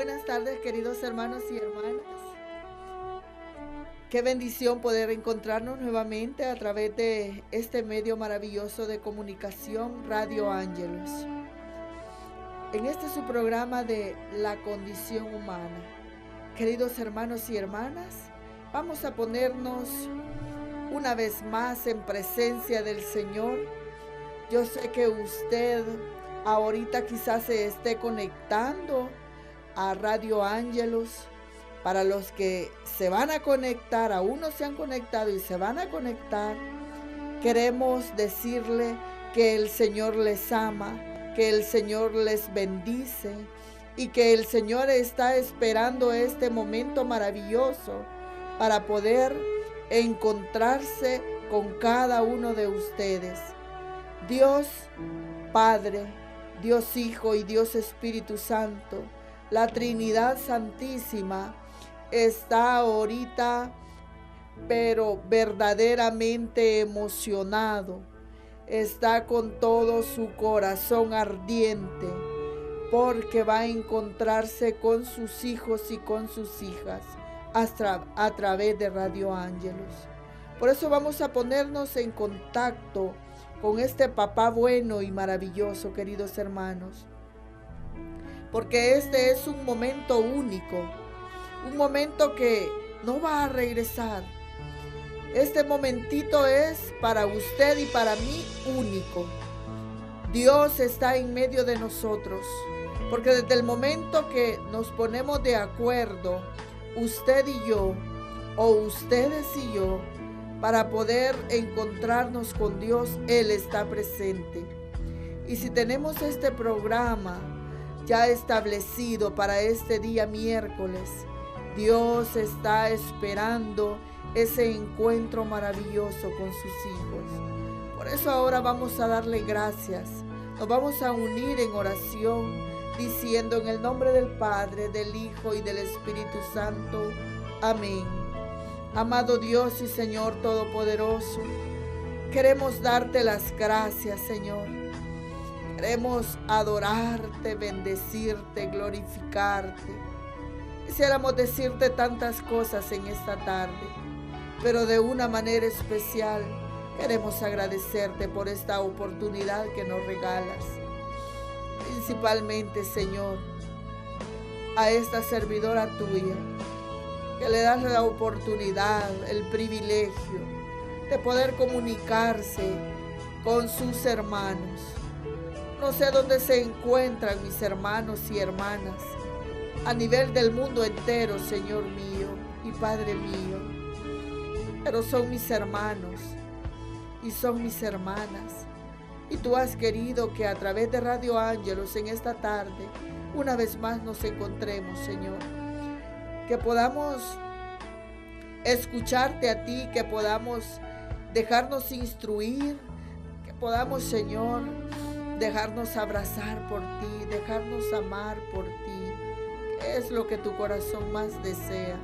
Buenas tardes, queridos hermanos y hermanas. Qué bendición poder encontrarnos nuevamente a través de este medio maravilloso de comunicación, Radio Ángelos. En este su programa de la condición humana. Queridos hermanos y hermanas, vamos a ponernos una vez más en presencia del Señor. Yo sé que usted ahorita quizás se esté conectando a Radio Ángelos. Para los que se van a conectar, aún no se han conectado y se van a conectar, queremos decirle que el Señor les ama, que el Señor les bendice y que el Señor está esperando este momento maravilloso para poder encontrarse con cada uno de ustedes. Dios Padre, Dios Hijo y Dios Espíritu Santo, la Trinidad Santísima, está ahorita, pero verdaderamente emocionado. Está con todo su corazón ardiente, porque va a encontrarse con sus hijos y con sus hijas a través de Radio Ángelos. Por eso vamos a ponernos en contacto con este papá bueno y maravilloso, queridos hermanos. Porque este es un momento único, un momento que no va a regresar. Este momentito es para usted y para mí único. Dios está en medio de nosotros, porque desde el momento que nos ponemos de acuerdo, usted y yo, o ustedes y yo, para poder encontrarnos con Dios, Él está presente. Y si tenemos este programa ya establecido para este día miércoles, Dios está esperando ese encuentro maravilloso con sus hijos. Por eso ahora vamos a darle gracias. Nos vamos a unir en oración, diciendo en el nombre del Padre, del Hijo y del Espíritu Santo. Amén. Amado Dios y Señor Todopoderoso, queremos darte las gracias, Señor. Queremos adorarte, bendecirte, glorificarte. Quisiéramos decirte tantas cosas en esta tarde, pero de una manera especial queremos agradecerte por esta oportunidad que nos regalas. Principalmente, Señor, a esta servidora tuya, que le das la oportunidad, el privilegio de poder comunicarse con sus hermanos. No sé dónde se encuentran mis hermanos y hermanas a nivel del mundo entero, Señor mío y Padre mío, pero son mis hermanos y son mis hermanas, y tú has querido que a través de Radio Ángelos en esta tarde una vez más nos encontremos, Señor, que podamos escucharte a ti, que podamos dejarnos instruir, que podamos, Señor, dejarnos abrazar por ti, dejarnos amar por ti. Es lo que tu corazón más desea,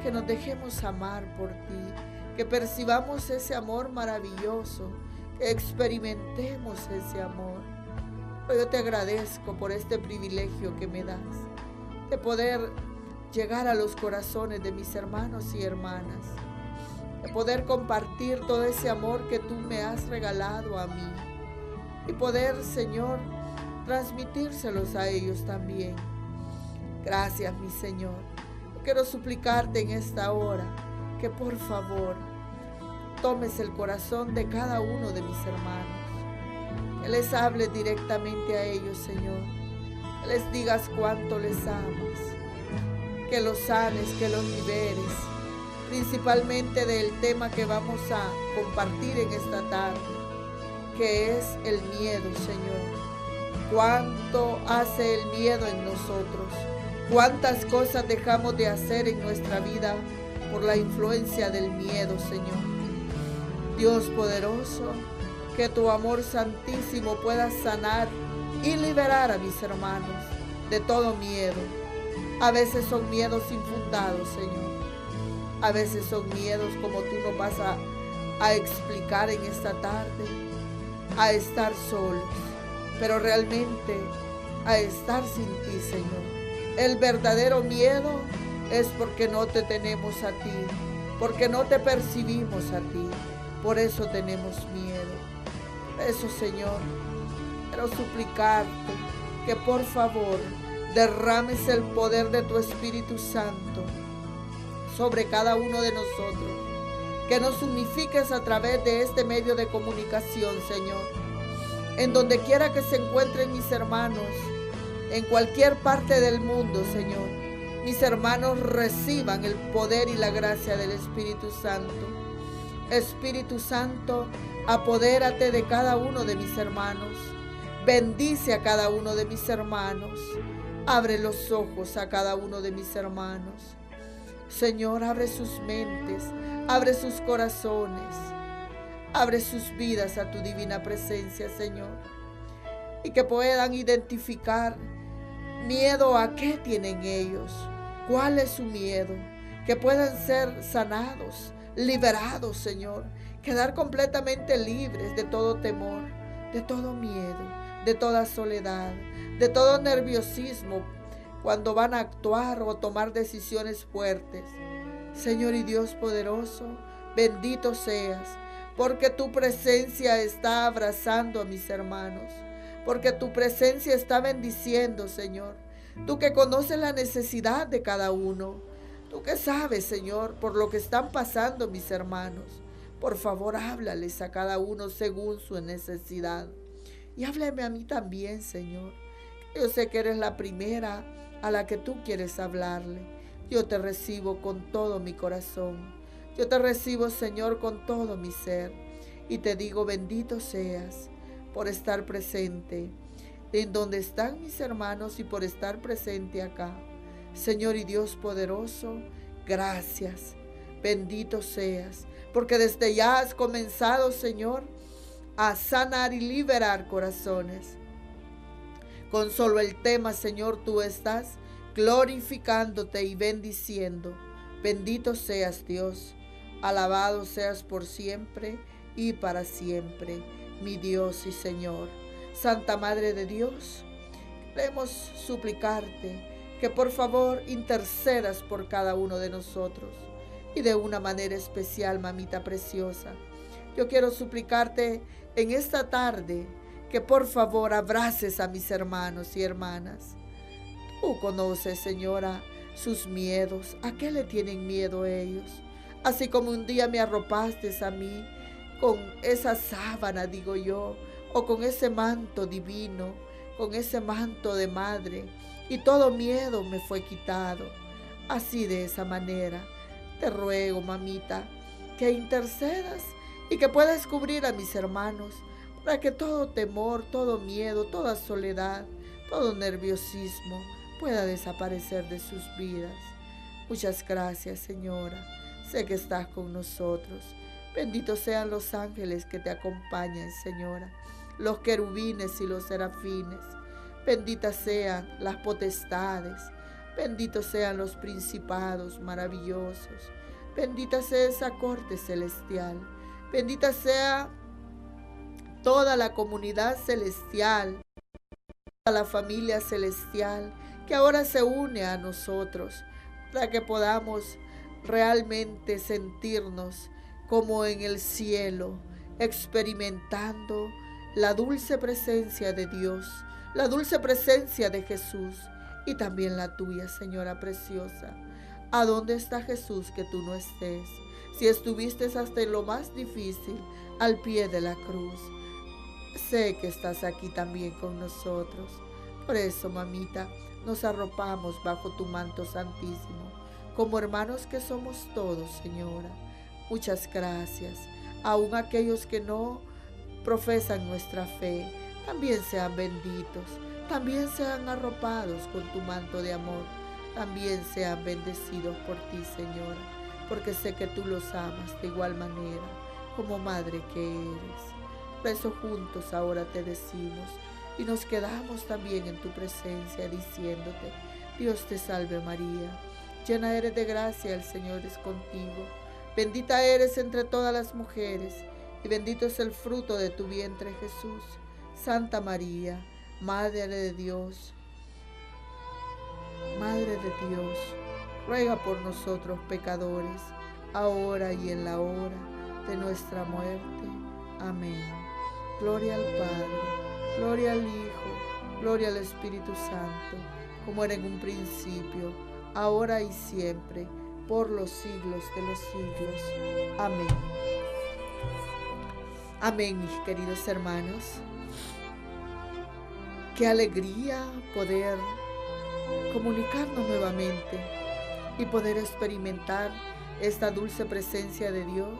que nos dejemos amar por ti, que percibamos ese amor maravilloso, que experimentemos ese amor. Yo te agradezco por este privilegio que me das, de poder llegar a los corazones de mis hermanos y hermanas, de poder compartir todo ese amor que tú me has regalado a mí y poder, Señor, transmitírselos a ellos también. Gracias, mi Señor. Quiero suplicarte en esta hora que por favor tomes el corazón de cada uno de mis hermanos, que les hables directamente a ellos, Señor, que les digas cuánto les amas, que los sanes, que los liberes, principalmente del tema que vamos a compartir en esta tarde, que es el miedo, Señor. ¿Cuánto hace el miedo en nosotros? ¿Cuántas cosas dejamos de hacer en nuestra vida por la influencia del miedo, Señor? Dios poderoso, que tu amor santísimo pueda sanar y liberar a mis hermanos de todo miedo. A veces son miedos infundados, Señor. A veces son miedos como tú nos vas a explicar en esta tarde, a estar solos, pero realmente a estar sin ti, Señor. El verdadero miedo es porque no te tenemos a ti, porque no te percibimos a ti. Por eso tenemos miedo. Por eso, Señor, quiero suplicarte que por favor derrames el poder de tu Espíritu Santo sobre cada uno de nosotros. Que nos unifiques a través de este medio de comunicación, Señor. En donde quiera que se encuentren mis hermanos, en cualquier parte del mundo, Señor, mis hermanos reciban el poder y la gracia del Espíritu Santo. Espíritu Santo, apodérate de cada uno de mis hermanos. Bendice a cada uno de mis hermanos. Abre los ojos a cada uno de mis hermanos. Señor, abre sus mentes, abre sus corazones, abre sus vidas a tu divina presencia, Señor. Y que puedan identificar miedo a qué tienen ellos, cuál es su miedo. Que puedan ser sanados, liberados, Señor. Quedar completamente libres de todo temor, de todo miedo, de toda soledad, de todo nerviosismo cuando van a actuar o tomar decisiones fuertes. Señor y Dios poderoso, bendito seas, porque tu presencia está abrazando a mis hermanos, porque tu presencia está bendiciendo, Señor. Tú que conoces la necesidad de cada uno, tú que sabes, Señor, por lo que están pasando mis hermanos. Por favor, háblales a cada uno según su necesidad. Y háblame a mí también, Señor. Yo sé que eres la primera a la que tú quieres hablarle. Yo te recibo con todo mi corazón. Yo te recibo, Señor, con todo mi ser. Y te digo, bendito seas por estar presente en donde están mis hermanos y por estar presente acá. Señor y Dios poderoso, gracias. Bendito seas, porque desde ya has comenzado, Señor, a sanar y liberar corazones. Con solo el tema, Señor, tú estás glorificándote y bendiciendo. Bendito seas, Dios. Alabado seas por siempre y para siempre, mi Dios y Señor. Santa Madre de Dios, queremos suplicarte que por favor intercedas por cada uno de nosotros. Y de una manera especial, mamita preciosa, yo quiero suplicarte en esta tarde que por favor abraces a mis hermanos y hermanas. Tú conoces, Señora, sus miedos. ¿A qué le tienen miedo ellos? Así como un día me arropaste a mí con esa sábana, digo yo, o con ese manto divino, con ese manto de madre, y todo miedo me fue quitado. Así, de esa manera, te ruego, mamita, que intercedas y que puedas cubrir a mis hermanos para que todo temor, todo miedo, toda soledad, todo nerviosismo pueda desaparecer de sus vidas. Muchas gracias, Señora. Sé que estás con nosotros. Benditos sean los ángeles que te acompañan, Señora, los querubines y los serafines. Benditas sean las potestades. Benditos sean los principados maravillosos. Bendita sea esa corte celestial. Bendita sea toda la comunidad celestial, toda la familia celestial que ahora se une a nosotros para que podamos realmente sentirnos como en el cielo, experimentando la dulce presencia de Dios, la dulce presencia de Jesús y también la tuya, Señora preciosa. ¿A dónde está Jesús que tú no estés? Si estuviste hasta en lo más difícil, al pie de la cruz, sé que estás aquí también con nosotros. Por eso, mamita, nos arropamos bajo tu manto santísimo, como hermanos que somos todos, Señora. Muchas gracias. Aún aquellos que no profesan nuestra fe, también sean benditos, también sean arropados con tu manto de amor, también sean bendecidos por ti, Señora, porque sé que tú los amas de igual manera, como madre que eres. Por eso juntos ahora te decimos y nos quedamos también en tu presencia diciéndote: Dios te salve María, llena eres de gracia, el Señor es contigo. Bendita eres entre todas las mujeres, y bendito es el fruto de tu vientre, Jesús. Santa María, Madre de Dios, Madre de Dios, ruega por nosotros pecadores, ahora y en la hora de nuestra muerte. Amén. Gloria al Padre, gloria al Hijo, gloria al Espíritu Santo, como era en un principio, ahora y siempre, por los siglos de los siglos. Amén. Amén, mis queridos hermanos. Qué alegría poder comunicarnos nuevamente y poder experimentar esta dulce presencia de Dios,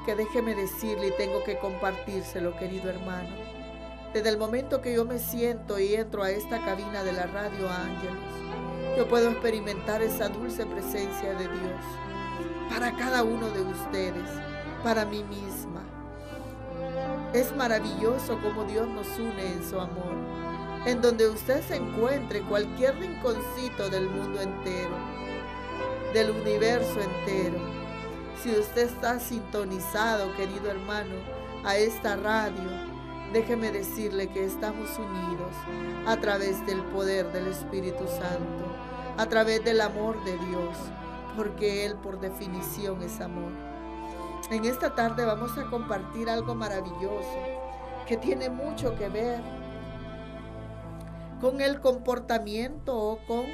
que déjeme decirle y tengo que compartírselo, querido hermano. Desde el momento que yo me siento y entro a esta cabina de la Radio Ángelos, yo puedo experimentar esa dulce presencia de Dios para cada uno de ustedes, para mí misma. Es maravilloso cómo Dios nos une en su amor, en donde usted se encuentre, cualquier rinconcito del mundo entero, del universo entero. Si usted está sintonizado, querido hermano, a esta radio, déjeme decirle que estamos unidos a través del poder del Espíritu Santo, a través del amor de Dios, porque Él por definición es amor. En esta tarde vamos a compartir algo maravilloso que tiene mucho que ver con el comportamiento o con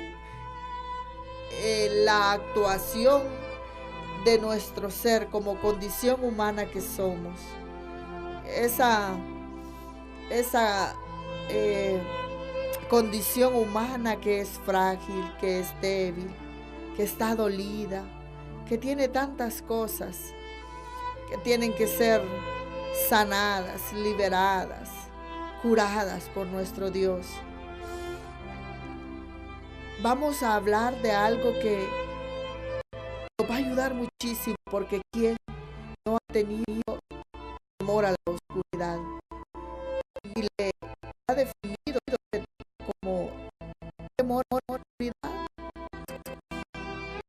la actuación de nuestro ser como condición humana que somos. Esa condición humana que es frágil, que es débil, que está dolida, que tiene tantas cosas que tienen que ser sanadas, liberadas, curadas por nuestro Dios. Vamos a hablar de algo que nos va a ayudar muchísimo, porque ¿quién no ha tenido temor a la oscuridad? Y le ha definido como temor a la oscuridad.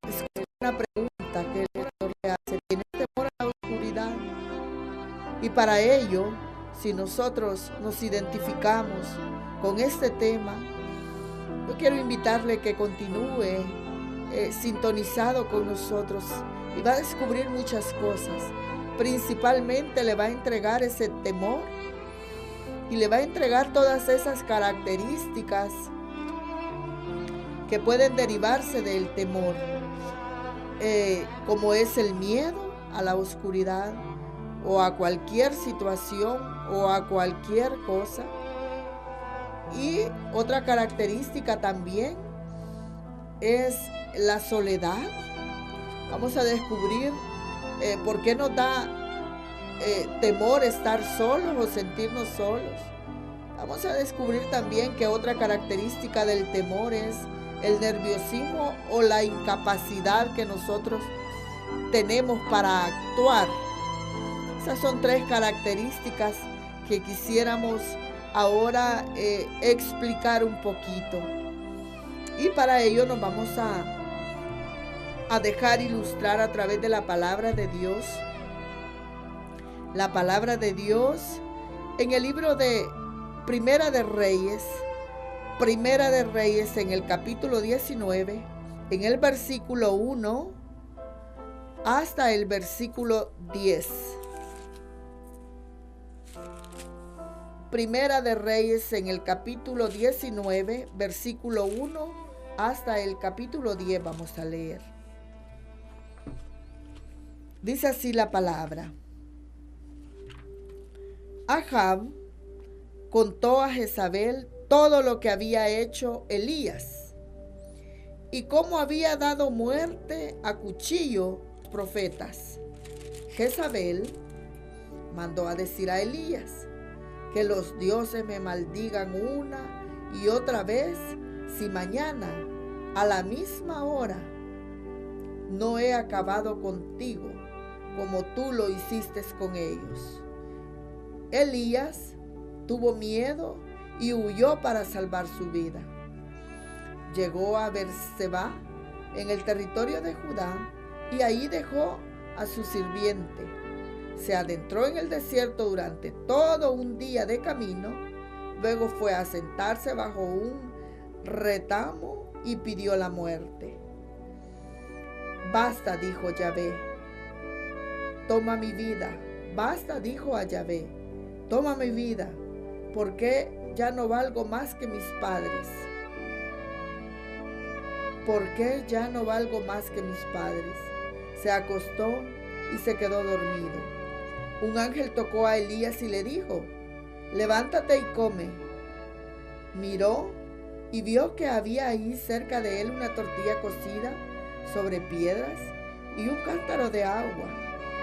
Es una pregunta que el Señor le hace: ¿tienes temor a la oscuridad? Y para ello, si nosotros nos identificamos con este tema, yo quiero invitarle que continúe sintonizado con nosotros y va a descubrir muchas cosas. Principalmente le va a entregar ese temor y le va a entregar todas esas características que pueden derivarse del temor, como es el miedo a la oscuridad o a cualquier situación o a cualquier cosa. Y otra característica también es la soledad. Vamos a descubrir por qué nos da temor estar solos o sentirnos solos. Vamos a descubrir también que otra característica del temor es el nerviosismo o la incapacidad que nosotros tenemos para actuar. Esas son 3 características que quisiéramos ahora explicar un poquito. Y para ello nos vamos a dejar ilustrar a través de la palabra de Dios. La palabra de Dios en el libro de Primera de Reyes en el capítulo 19, en el versículo 1 hasta el versículo 10. Primera de Reyes en el capítulo 19, versículo 1 hasta el capítulo 10 vamos a leer. Dice así la palabra. Ahab contó a Jezabel todo lo que había hecho Elías y cómo había dado muerte a cuchillo a los profetas. Jezabel mandó a decir a Elías: que los dioses me maldigan una y otra vez si mañana a la misma hora no he acabado contigo como tú lo hiciste con ellos. Elías tuvo miedo y huyó para salvar su vida. Llegó a Beerseba en el territorio de Judá y ahí dejó a su sirviente. Se adentró en el desierto durante todo un día de camino. Luego fue a sentarse bajo un retamo y pidió la muerte. Basta, dijo Yahvé, toma mi vida. Basta, dijo a Yahvé, toma mi vida, porque ya no valgo más que mis padres. Porque ya no valgo más que mis padres. Se acostó y se quedó dormido. Un ángel tocó a Elías y le dijo, levántate y come. Miró y vio que había ahí cerca de él una tortilla cocida sobre piedras y un cántaro de agua.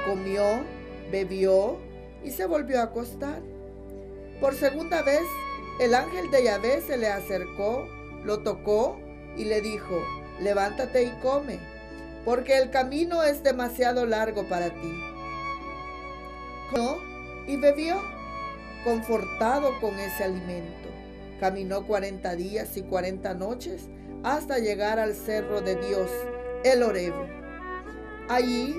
Comió, bebió y se volvió a acostar. Por segunda vez, el ángel de Yahvé se le acercó, lo tocó y le dijo, levántate y come, porque el camino es demasiado largo para ti. Comió y bebió, confortado con ese alimento. Caminó 40 días y 40 noches hasta llegar al cerro de Dios, el Horeb. Allí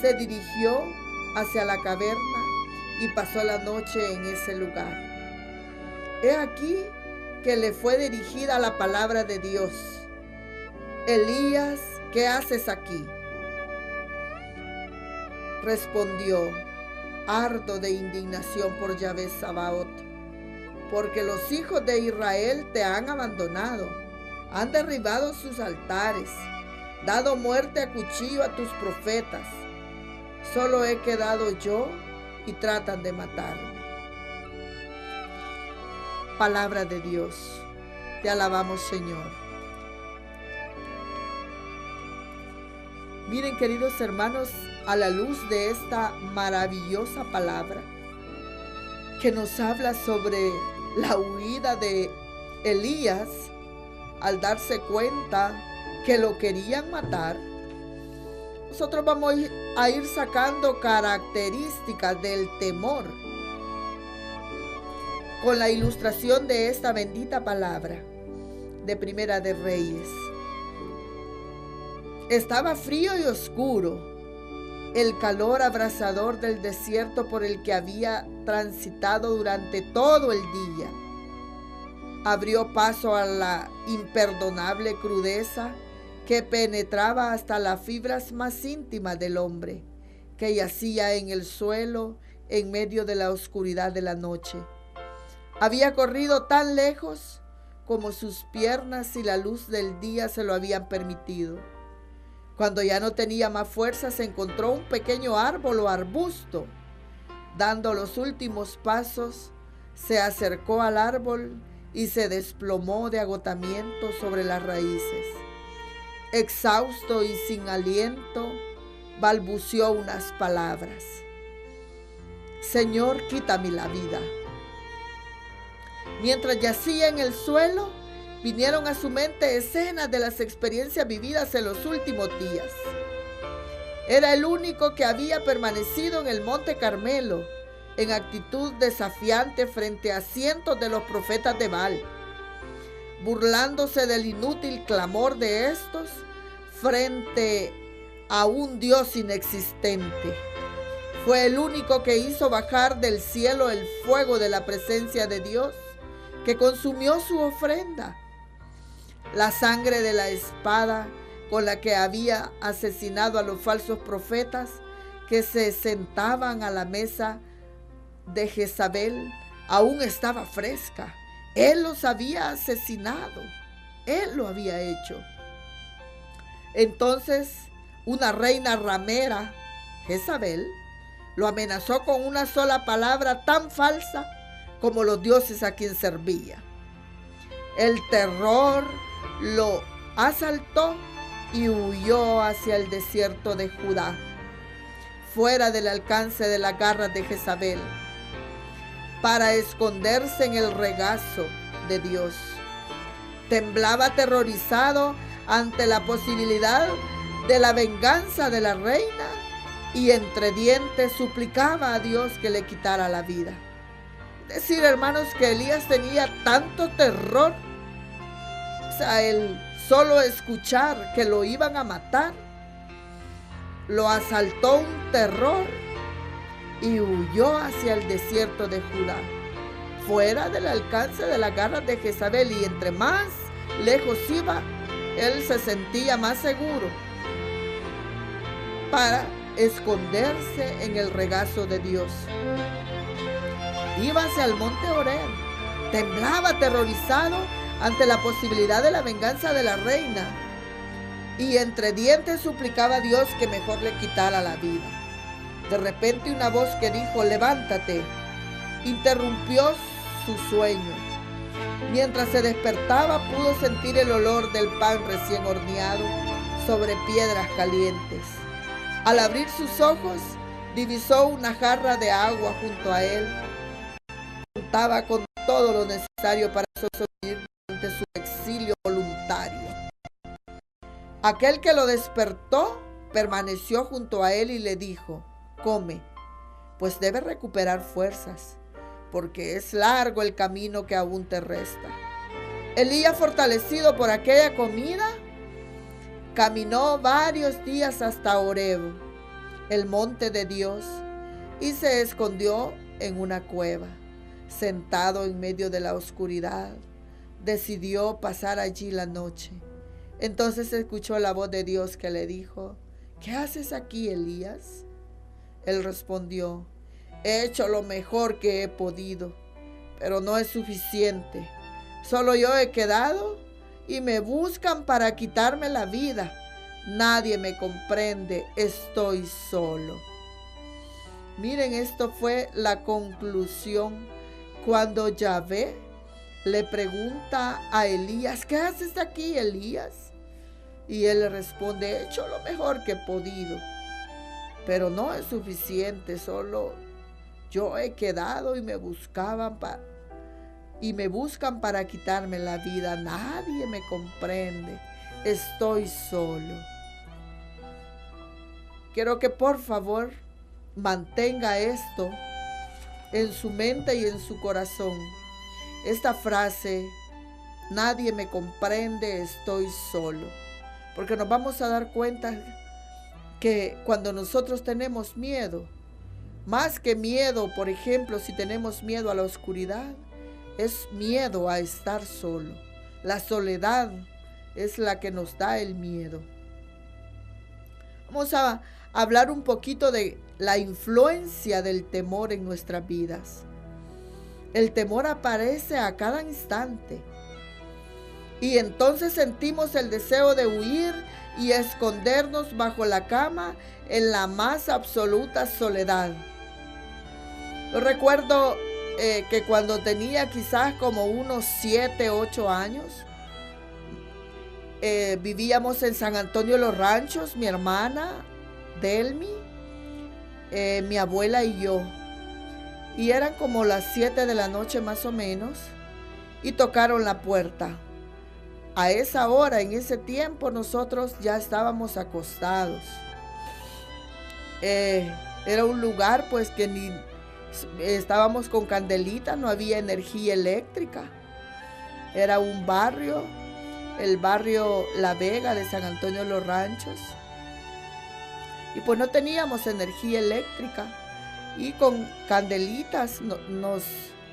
se dirigió hacia la caverna y pasó la noche en ese lugar. He aquí que le fue dirigida la palabra de Dios. Elías, ¿qué haces aquí? Respondió, ardo de indignación por Yahvé Sabaoth, porque los hijos de Israel te han abandonado, han derribado sus altares, dado muerte a cuchillo a tus profetas. Solo he quedado yo y tratan de matarme. Palabra de Dios. Te alabamos, Señor. Miren, queridos hermanos, a la luz de esta maravillosa palabra que nos habla sobre la huida de Elías al darse cuenta que lo querían matar, nosotros vamos a ir sacando características del temor con la ilustración de esta bendita palabra de Primera de Reyes. Estaba frío y oscuro el calor abrasador del desierto por el que había transitado durante todo el día. Abrió paso a la imperdonable crudeza que penetraba hasta las fibras más íntimas del hombre, que yacía en el suelo en medio de la oscuridad de la noche. Había corrido tan lejos como sus piernas y la luz del día se lo habían permitido. Cuando ya no tenía más fuerzas, encontró un pequeño árbol o arbusto. Dando los últimos pasos, se acercó al árbol y se desplomó de agotamiento sobre las raíces. Exhausto y sin aliento, balbuceó unas palabras. Señor, quítame la vida. Mientras yacía en el suelo, vinieron a su mente escenas de las experiencias vividas en los últimos días. Era el único que había permanecido en el Monte Carmelo, en actitud desafiante frente a cientos de los profetas de Baal, burlándose del inútil clamor de estos frente a un Dios inexistente. Fue el único que hizo bajar del cielo el fuego de la presencia de Dios, que consumió su ofrenda. La sangre de la espada con la que había asesinado a los falsos profetas que se sentaban a la mesa de Jezabel aún estaba fresca. Él los había asesinado. Él lo había hecho. Entonces, una reina ramera, Jezabel, lo amenazó con una sola palabra tan falsa como los dioses a quien servía. El terror lo asaltó y huyó hacia el desierto de Judá, fuera del alcance de las garras de Jezabel, para esconderse en el regazo de Dios. Temblaba aterrorizado ante la posibilidad de la venganza de la reina y entre dientes suplicaba a Dios que le quitara la vida. Es decir, hermanos, que Elías tenía tanto terror, el solo escuchar que lo iban a matar, lo asaltó un terror y huyó hacia el desierto de Judá, fuera del alcance de las garras de Jezabel, y entre más lejos iba, él se sentía más seguro para esconderse en el regazo de Dios. Iba hacia el monte Oreb. Temblaba aterrorizado ante la posibilidad de la venganza de la reina y entre dientes suplicaba a Dios que mejor le quitara la vida. De repente una voz que dijo: levántate, interrumpió su sueño. Mientras se despertaba pudo sentir el olor del pan recién horneado sobre piedras calientes. Al abrir sus ojos divisó una jarra de agua junto a él. Contaba con todo lo necesario para sobrevivir durante su exilio voluntario. Aquel que lo despertó permaneció junto a él y le dijo: come, pues debes recuperar fuerzas, porque es largo el camino que aún te resta. Elías, fortalecido por aquella comida, caminó varios días hasta Oreb, el monte de Dios, y se escondió en una cueva. Sentado en medio de la oscuridad, decidió pasar allí la noche. Entonces escuchó la voz de Dios que le dijo: ¿qué haces aquí, Elías? Él respondió: he hecho lo mejor que he podido, pero no es suficiente. Solo yo he quedado y me buscan para quitarme la vida. Nadie me comprende, estoy solo. Miren, esto fue la conclusión cuando Yahvé le pregunta a Elías: ¿qué haces aquí, Elías? Y él le responde: he hecho lo mejor que he podido, pero no es suficiente. Solo yo he quedado y me buscan para quitarme la vida. Nadie me comprende, estoy solo. Quiero que por favor mantenga esto en su mente y en su corazón. Esta frase: nadie me comprende, estoy solo. Porque nos vamos a dar cuenta que cuando nosotros tenemos miedo, más que miedo, por ejemplo, si tenemos miedo a la oscuridad, es miedo a estar solo. La soledad es la que nos da el miedo. Vamos a hablar un poquito de la influencia del temor en nuestras vidas. El temor aparece a cada instante y entonces sentimos el deseo de huir y escondernos bajo la cama en la más absoluta soledad. Yo recuerdo que cuando tenía quizás como unos 7, 8 años, vivíamos en San Antonio de los Ranchos, mi hermana Delmi, mi abuela y yo, y eran como las 7 de la noche más o menos, y tocaron la puerta. A esa hora, en ese tiempo, nosotros ya estábamos acostados. Era un lugar pues que ni estábamos con candelitas, no había energía eléctrica. Era un barrio, el barrio La Vega de San Antonio de los Ranchos. Y pues no teníamos energía eléctrica y con candelitas nos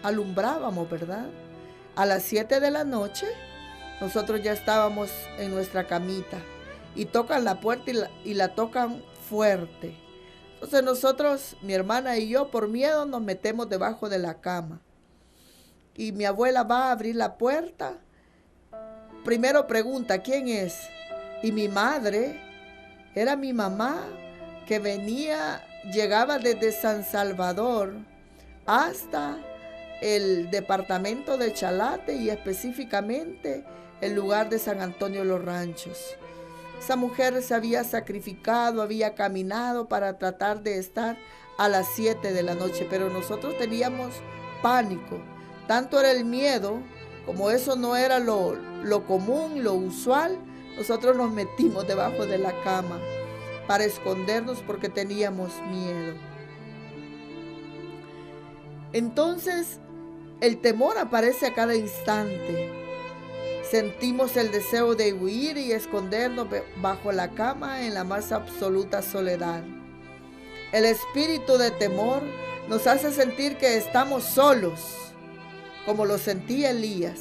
alumbrábamos, ¿verdad? A las 7 de la noche nosotros ya estábamos en nuestra camita y tocan la puerta y la tocan fuerte. Entonces nosotros, mi hermana y yo, por miedo nos metemos debajo de la cama. Y mi abuela va a abrir la puerta. Primero pregunta: ¿quién es? Y mi madre, era mi mamá, que llegaba desde San Salvador hasta el departamento de Chalate y específicamente el lugar de San Antonio de los Ranchos. Esa mujer se había sacrificado, había caminado para tratar de estar a las 7 de la noche, pero nosotros teníamos pánico. Tanto era el miedo, como eso no era lo común, lo usual, nosotros nos metimos debajo de la cama para escondernos porque teníamos miedo. Entonces, el temor aparece a cada instante. Sentimos el deseo de huir y escondernos bajo la cama en la más absoluta soledad. El espíritu de temor nos hace sentir que estamos solos, como lo sentía Elías.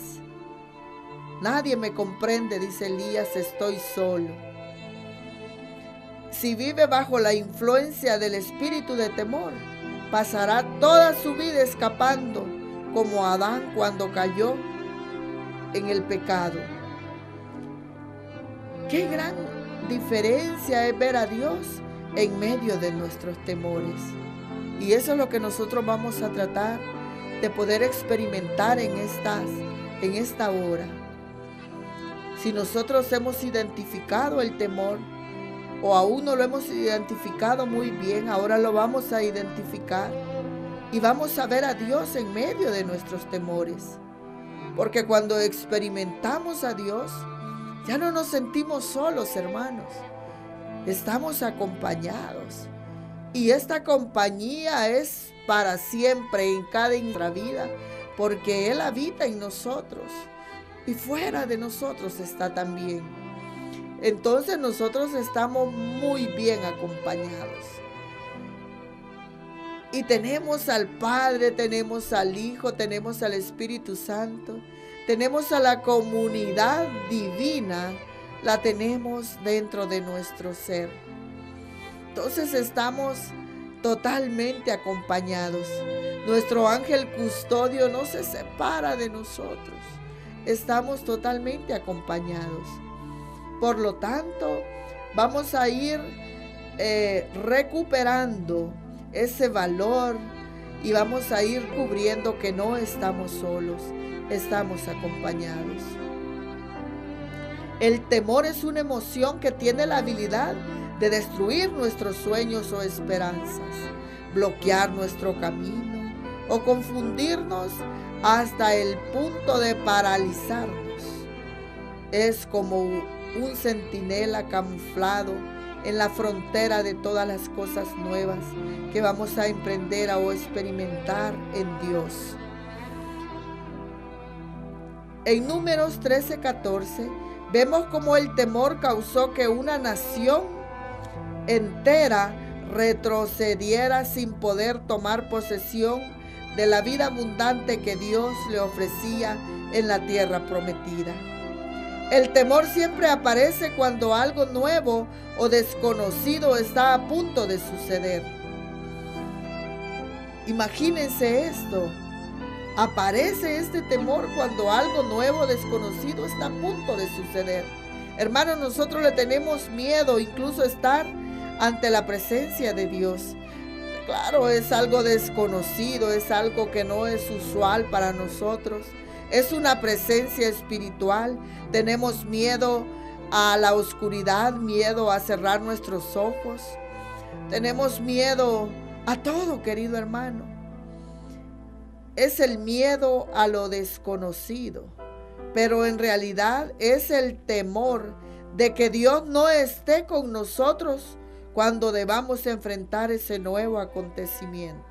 Nadie me comprende, dice Elías, estoy solo. Si vive bajo la influencia del espíritu de temor, pasará toda su vida escapando, como Adán cuando cayó en el pecado. Qué gran diferencia es ver a Dios en medio de nuestros temores. Y eso es lo que nosotros vamos a tratar de poder experimentar en esta hora. Si nosotros hemos identificado el temor, o aún no lo hemos identificado muy bien, ahora lo vamos a identificar. Y vamos a ver a Dios en medio de nuestros temores. Porque cuando experimentamos a Dios, ya no nos sentimos solos, hermanos. Estamos acompañados. Y esta compañía es para siempre en cada nuestra vida, porque Él habita en nosotros. Y fuera de nosotros está también. Entonces nosotros estamos muy bien acompañados. Y tenemos al Padre, tenemos al Hijo, tenemos al Espíritu Santo, tenemos a la comunidad divina, la tenemos dentro de nuestro ser. Entonces estamos totalmente acompañados. Nuestro ángel custodio no se separa de nosotros. Estamos totalmente acompañados. Por lo tanto, vamos a ir recuperando ese valor y vamos a ir cubriendo que no estamos solos, estamos acompañados. El temor es una emoción que tiene la habilidad de destruir nuestros sueños o esperanzas, bloquear nuestro camino o confundirnos hasta el punto de paralizarnos. Es como un centinela camuflado en la frontera de todas las cosas nuevas que vamos a emprender o experimentar en Dios. En Números 13:14 vemos cómo el temor causó que una nación entera retrocediera sin poder tomar posesión de la vida abundante que Dios le ofrecía en la tierra prometida. El temor siempre aparece cuando algo nuevo o desconocido está a punto de suceder. Imagínense esto. Aparece este temor cuando algo nuevo o desconocido está a punto de suceder. Hermanos, nosotros le tenemos miedo incluso estar ante la presencia de Dios. Claro, es algo desconocido, es algo que no es usual para nosotros. Es una presencia espiritual. Tenemos miedo a la oscuridad, miedo a cerrar nuestros ojos. Tenemos miedo a todo, querido hermano. Es el miedo a lo desconocido, pero en realidad es el temor de que Dios no esté con nosotros cuando debamos enfrentar ese nuevo acontecimiento.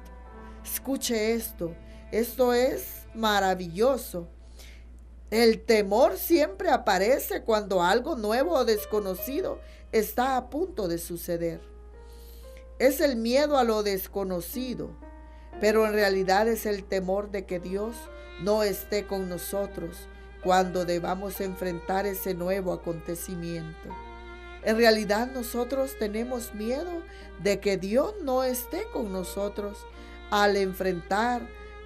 Escuche esto es maravilloso. El temor siempre aparece cuando algo nuevo o desconocido está a punto de suceder. Es el miedo a lo desconocido, pero en realidad es el temor de que Dios no esté con nosotros cuando debamos enfrentar ese nuevo acontecimiento. En realidad nosotros tenemos miedo de que Dios no esté con nosotros al enfrentar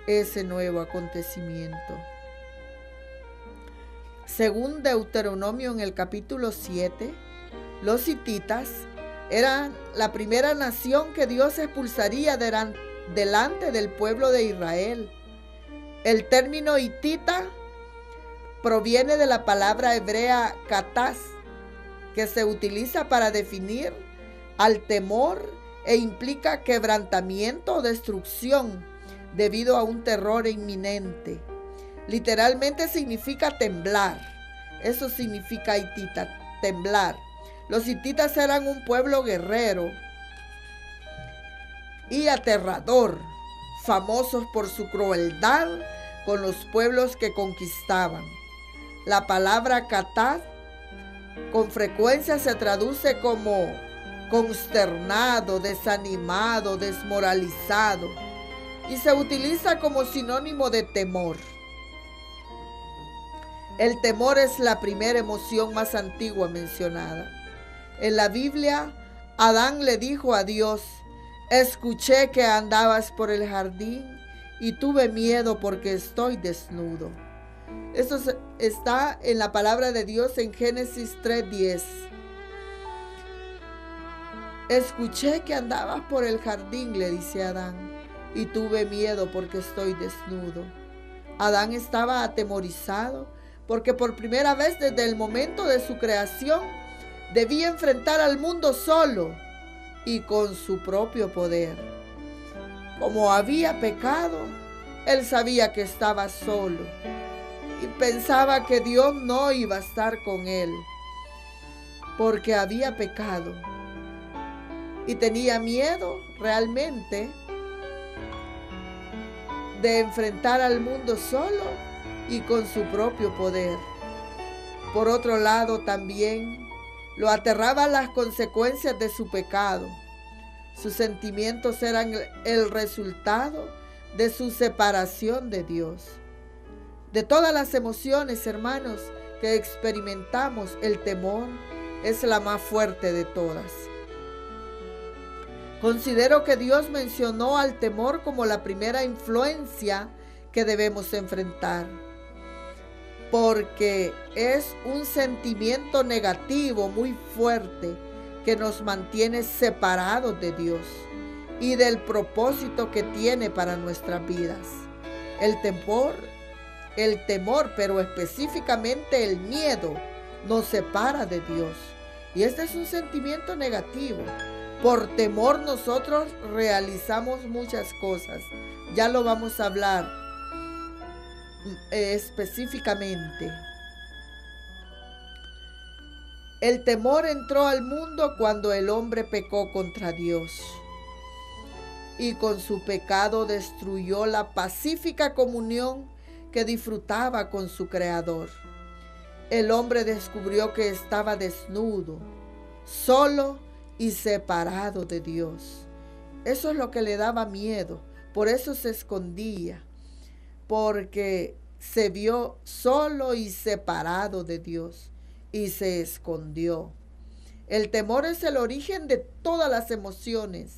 ese nuevo acontecimiento. Según Deuteronomio en el capítulo 7, los hititas eran la primera nación que Dios expulsaría delante del pueblo de Israel. El término hitita proviene de la palabra hebrea kataz, que se utiliza para definir al temor e implica quebrantamiento o destrucción debido a un terror inminente. Literalmente significa temblar. Eso significa hitita, temblar. Los hititas eran un pueblo guerrero y aterrador, famosos por su crueldad con los pueblos que conquistaban. La palabra kataz con frecuencia se traduce como consternado, desanimado, desmoralizado, y se utiliza como sinónimo de temor. El temor es la primera emoción más antigua mencionada. En la Biblia, Adán le dijo a Dios: escuché que andabas por el jardín y tuve miedo porque estoy desnudo. Esto está en la palabra de Dios en Génesis 3:10. Escuché que andabas por el jardín, le dice Adán, y tuve miedo porque estoy desnudo. Adán estaba atemorizado porque por primera vez desde el momento de su creación debía enfrentar al mundo solo y con su propio poder. Como había pecado, él sabía que estaba solo y pensaba que Dios no iba a estar con él porque había pecado. Y tenía miedo realmente de enfrentar al mundo solo y con su propio poder. Por otro lado, también lo aterraban las consecuencias de su pecado. Sus sentimientos eran el resultado de su separación de Dios. De todas las emociones, hermanos, que experimentamos, el temor es la más fuerte de todas. Considero que Dios mencionó al temor como la primera influencia que debemos enfrentar, porque es un sentimiento negativo muy fuerte que nos mantiene separados de Dios y del propósito que tiene para nuestras vidas. El temor, pero específicamente el miedo, nos separa de Dios. Y este es un sentimiento negativo. Por temor nosotros realizamos muchas cosas. Ya lo vamos a hablar específicamente. El temor entró al mundo cuando el hombre pecó contra Dios y con su pecado destruyó la pacífica comunión que disfrutaba con su Creador. El hombre descubrió que estaba desnudo, solo y separado de Dios. Eso es lo que le daba miedo, por eso se escondía, porque se vio solo y separado de Dios y se escondió. El temor es el origen de todas las emociones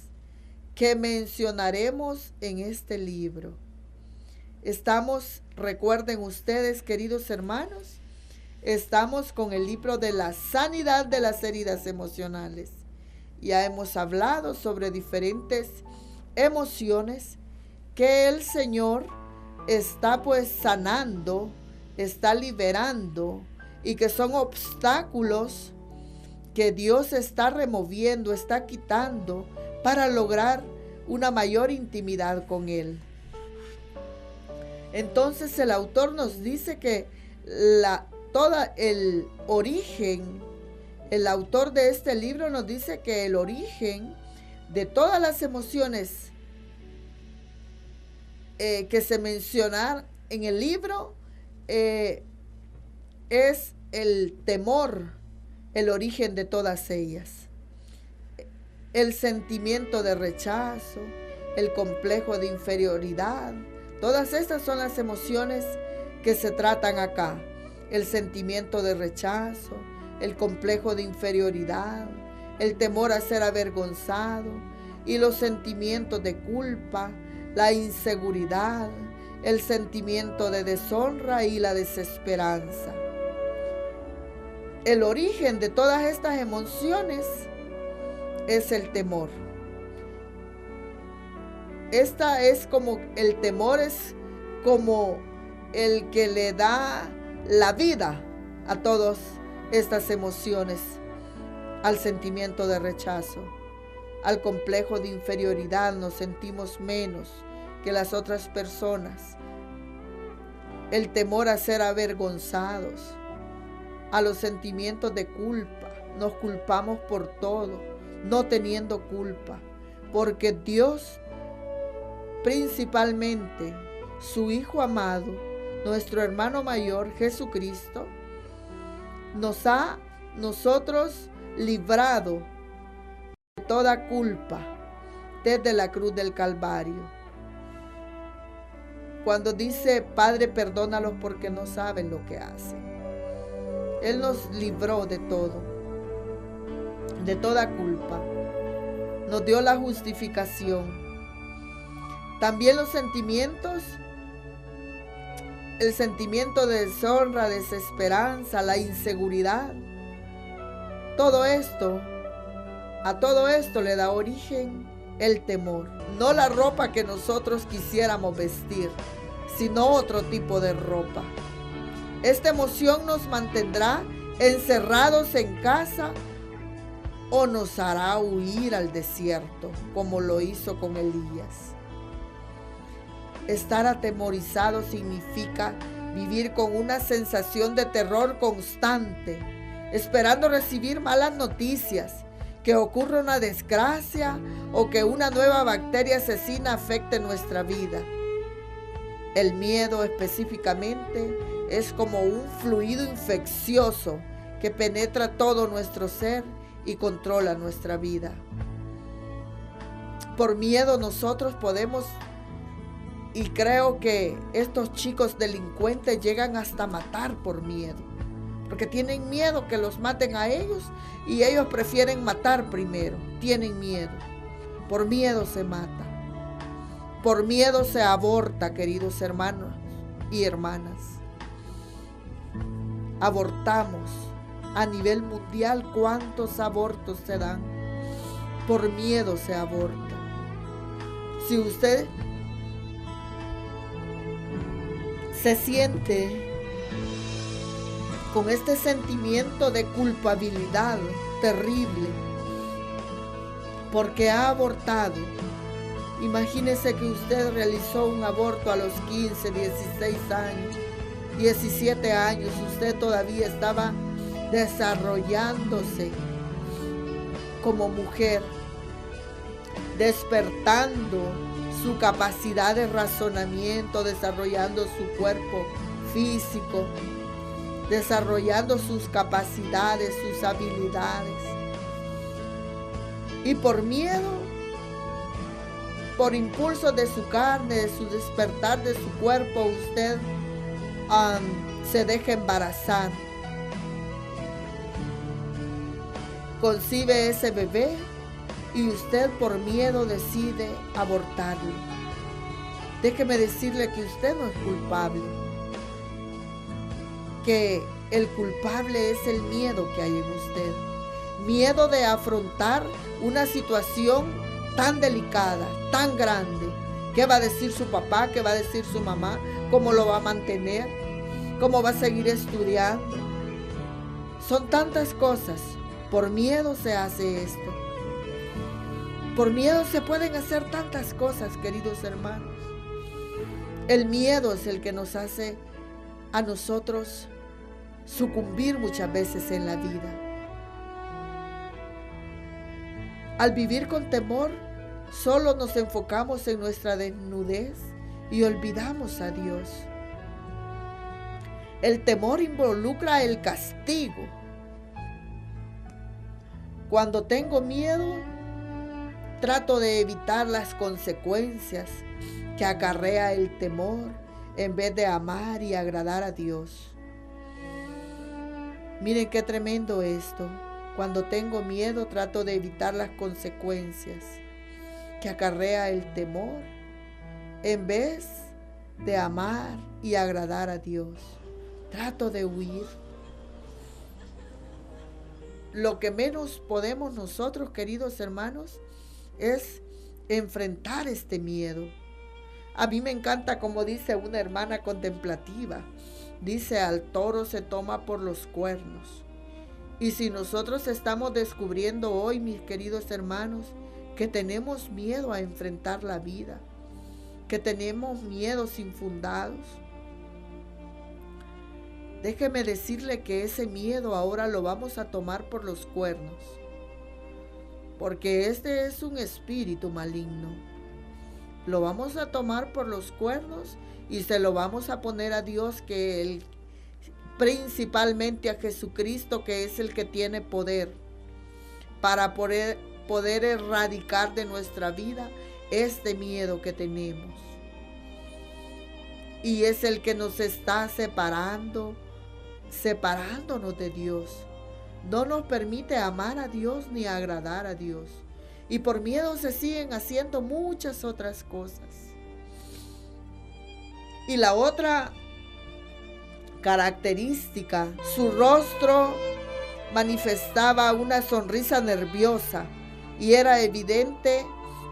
que mencionaremos en este libro. Recuerden ustedes, queridos hermanos, estamos con el libro de la sanidad de las heridas emocionales. Ya hemos hablado sobre diferentes emociones que el Señor está sanando, está liberando y que son obstáculos que Dios está removiendo, está quitando para lograr una mayor intimidad con Él. Entonces el autor nos dice que el autor de este libro nos dice que el origen de todas las emociones que se mencionan en el libro es el temor, el origen de todas ellas. El sentimiento de rechazo, el complejo de inferioridad, todas estas son las emociones que se tratan acá. El sentimiento de rechazo, el complejo de inferioridad, el temor a ser avergonzado y los sentimientos de culpa, la inseguridad, el sentimiento de deshonra y la desesperanza. El origen de todas estas emociones es el temor. El temor es como el que le da la vida a todas estas emociones, al sentimiento de rechazo, al complejo de inferioridad, nos sentimos menos que las otras personas, el temor a ser avergonzados, a los sentimientos de culpa, nos culpamos por todo, no teniendo culpa, porque Dios, principalmente su Hijo amado, nuestro hermano mayor, Jesucristo, nos ha nosotros librado de toda culpa desde la cruz del Calvario. cuando dice, Padre, perdónalos porque no saben lo que hacen. Él nos libró de todo, de toda culpa. Nos dio la justificación. También los sentimientos, el sentimiento de deshonra, desesperanza, la inseguridad. Todo esto, a todo esto le da origen el temor. No la ropa que nosotros quisiéramos vestir, sino otro tipo de ropa. Esta emoción nos mantendrá encerrados en casa o nos hará huir al desierto, como lo hizo con Elías. Estar atemorizado significa vivir con una sensación de terror constante, esperando recibir malas noticias, que ocurra una desgracia o que una nueva bacteria asesina afecte nuestra vida. El miedo específicamente es como un fluido infeccioso que penetra todo nuestro ser y controla nuestra vida. Por miedo nosotros podemos, y creo que estos chicos delincuentes llegan hasta matar por miedo, porque tienen miedo que los maten a ellos y ellos prefieren matar primero. Tienen miedo. Por miedo se mata. Por miedo se aborta, queridos hermanos y hermanas. Abortamos a nivel mundial. ¿Cuántos abortos se dan? Por miedo se aborta. Si usted se siente con este sentimiento de culpabilidad terrible porque ha abortado, imagínese que usted realizó un aborto a los 15, 16 años, 17 años, usted todavía estaba desarrollándose como mujer, despertando su capacidad de razonamiento, desarrollando su cuerpo físico, desarrollando sus capacidades, sus habilidades. Y por miedo, por impulso de su carne, de su despertar de su cuerpo, usted se deja embarazar. Concibe ese bebé y usted por miedo decide abortarlo. Déjeme decirle que usted no es culpable, que el culpable es el miedo que hay en usted. Miedo de afrontar una situación tan delicada, tan grande. ¿Qué va a decir su papá? ¿Qué va a decir su mamá? ¿Cómo lo va a mantener? ¿Cómo va a seguir estudiando? Son tantas cosas. Por miedo se hace esto. Por miedo se pueden hacer tantas cosas, queridos hermanos. El miedo es el que nos hace a nosotros sucumbir muchas veces en la vida. Al vivir con temor, solo nos enfocamos en nuestra desnudez y olvidamos a Dios. El temor involucra el castigo. Cuando tengo miedo, trato de evitar las consecuencias que acarrea el temor en vez de amar y agradar a Dios. Miren qué tremendo esto. Cuando tengo miedo, trato de evitar las consecuencias que acarrea el temor en vez de amar y agradar a Dios. Trato de huir. Lo que menos podemos nosotros, queridos hermanos, es enfrentar este miedo. A mí me encanta como dice una hermana contemplativa. Dice, al toro se toma por los cuernos. Y si nosotros estamos descubriendo hoy, mis queridos hermanos, que tenemos miedo a enfrentar la vida, que tenemos miedos infundados, déjeme decirle que ese miedo ahora lo vamos a tomar por los cuernos, porque este es un espíritu maligno. Lo vamos a tomar por los cuernos y se lo vamos a poner a Dios, que Él, principalmente a Jesucristo, que es el que tiene poder para poder erradicar de nuestra vida este miedo que tenemos. y es el que nos está separándonos de Dios. No nos permite amar a Dios ni agradar a Dios. Y por miedo se siguen haciendo muchas otras cosas. Y la otra característica, su rostro manifestaba una sonrisa nerviosa y era evidente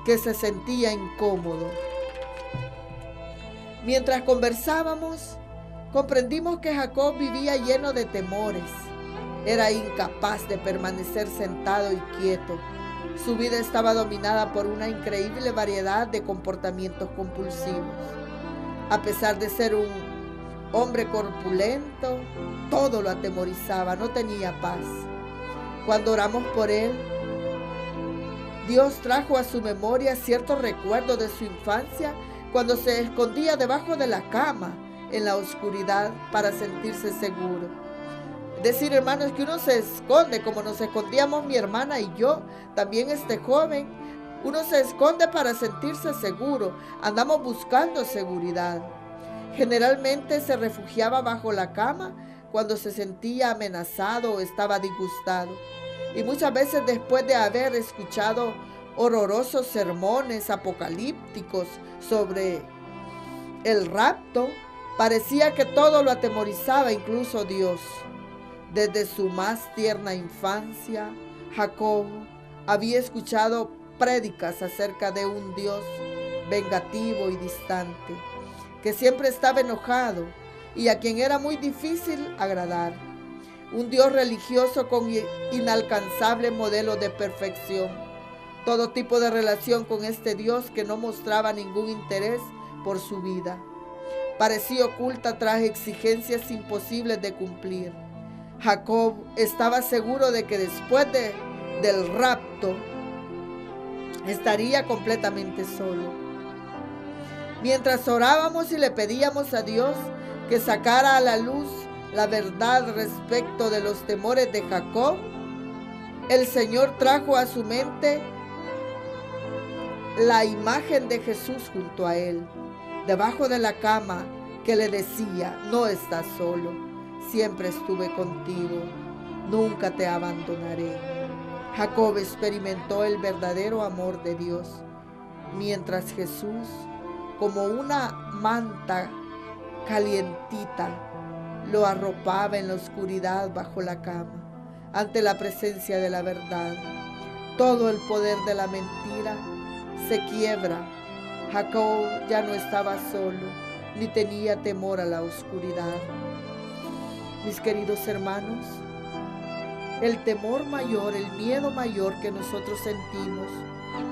que se sentía incómodo. Mientras conversábamos, comprendimos que Jacob vivía lleno de temores. Era incapaz de permanecer sentado y quieto. Su vida estaba dominada por una increíble variedad de comportamientos compulsivos. A pesar de ser un hombre corpulento, todo lo atemorizaba, no tenía paz. Cuando oramos por él, Dios trajo a su memoria ciertos recuerdos de su infancia cuando se escondía debajo de la cama en la oscuridad para sentirse seguro. Es decir, hermanos, que uno se esconde como nos escondíamos mi hermana y yo, también este joven. Uno se esconde para sentirse seguro. Andamos buscando seguridad. Generalmente se refugiaba bajo la cama cuando se sentía amenazado o estaba disgustado. Y muchas veces después de haber escuchado horrorosos sermones apocalípticos sobre el rapto, parecía que todo lo atemorizaba, incluso Dios. Desde su más tierna infancia, Jacob había escuchado prédicas acerca de un Dios vengativo y distante, que siempre estaba enojado y a quien era muy difícil agradar. Un Dios religioso con inalcanzable modelo de perfección. Todo tipo de relación con este Dios que no mostraba ningún interés por su vida. Parecía oculta tras exigencias imposibles de cumplir. Jacob estaba seguro de que después del rapto estaría completamente solo. Mientras orábamos y le pedíamos a Dios que sacara a la luz la verdad respecto de los temores de Jacob, el Señor trajo a su mente la imagen de Jesús junto a él, debajo de la cama, que le decía: no estás solo. Siempre estuve contigo, nunca te abandonaré. Jacob experimentó el verdadero amor de Dios, mientras Jesús, como una manta calientita, lo arropaba en la oscuridad bajo la cama, ante la presencia de la verdad. Todo el poder de la mentira se quiebra. Jacob ya no estaba solo, ni tenía temor a la oscuridad. Mis queridos hermanos, el temor mayor, el miedo mayor que nosotros sentimos,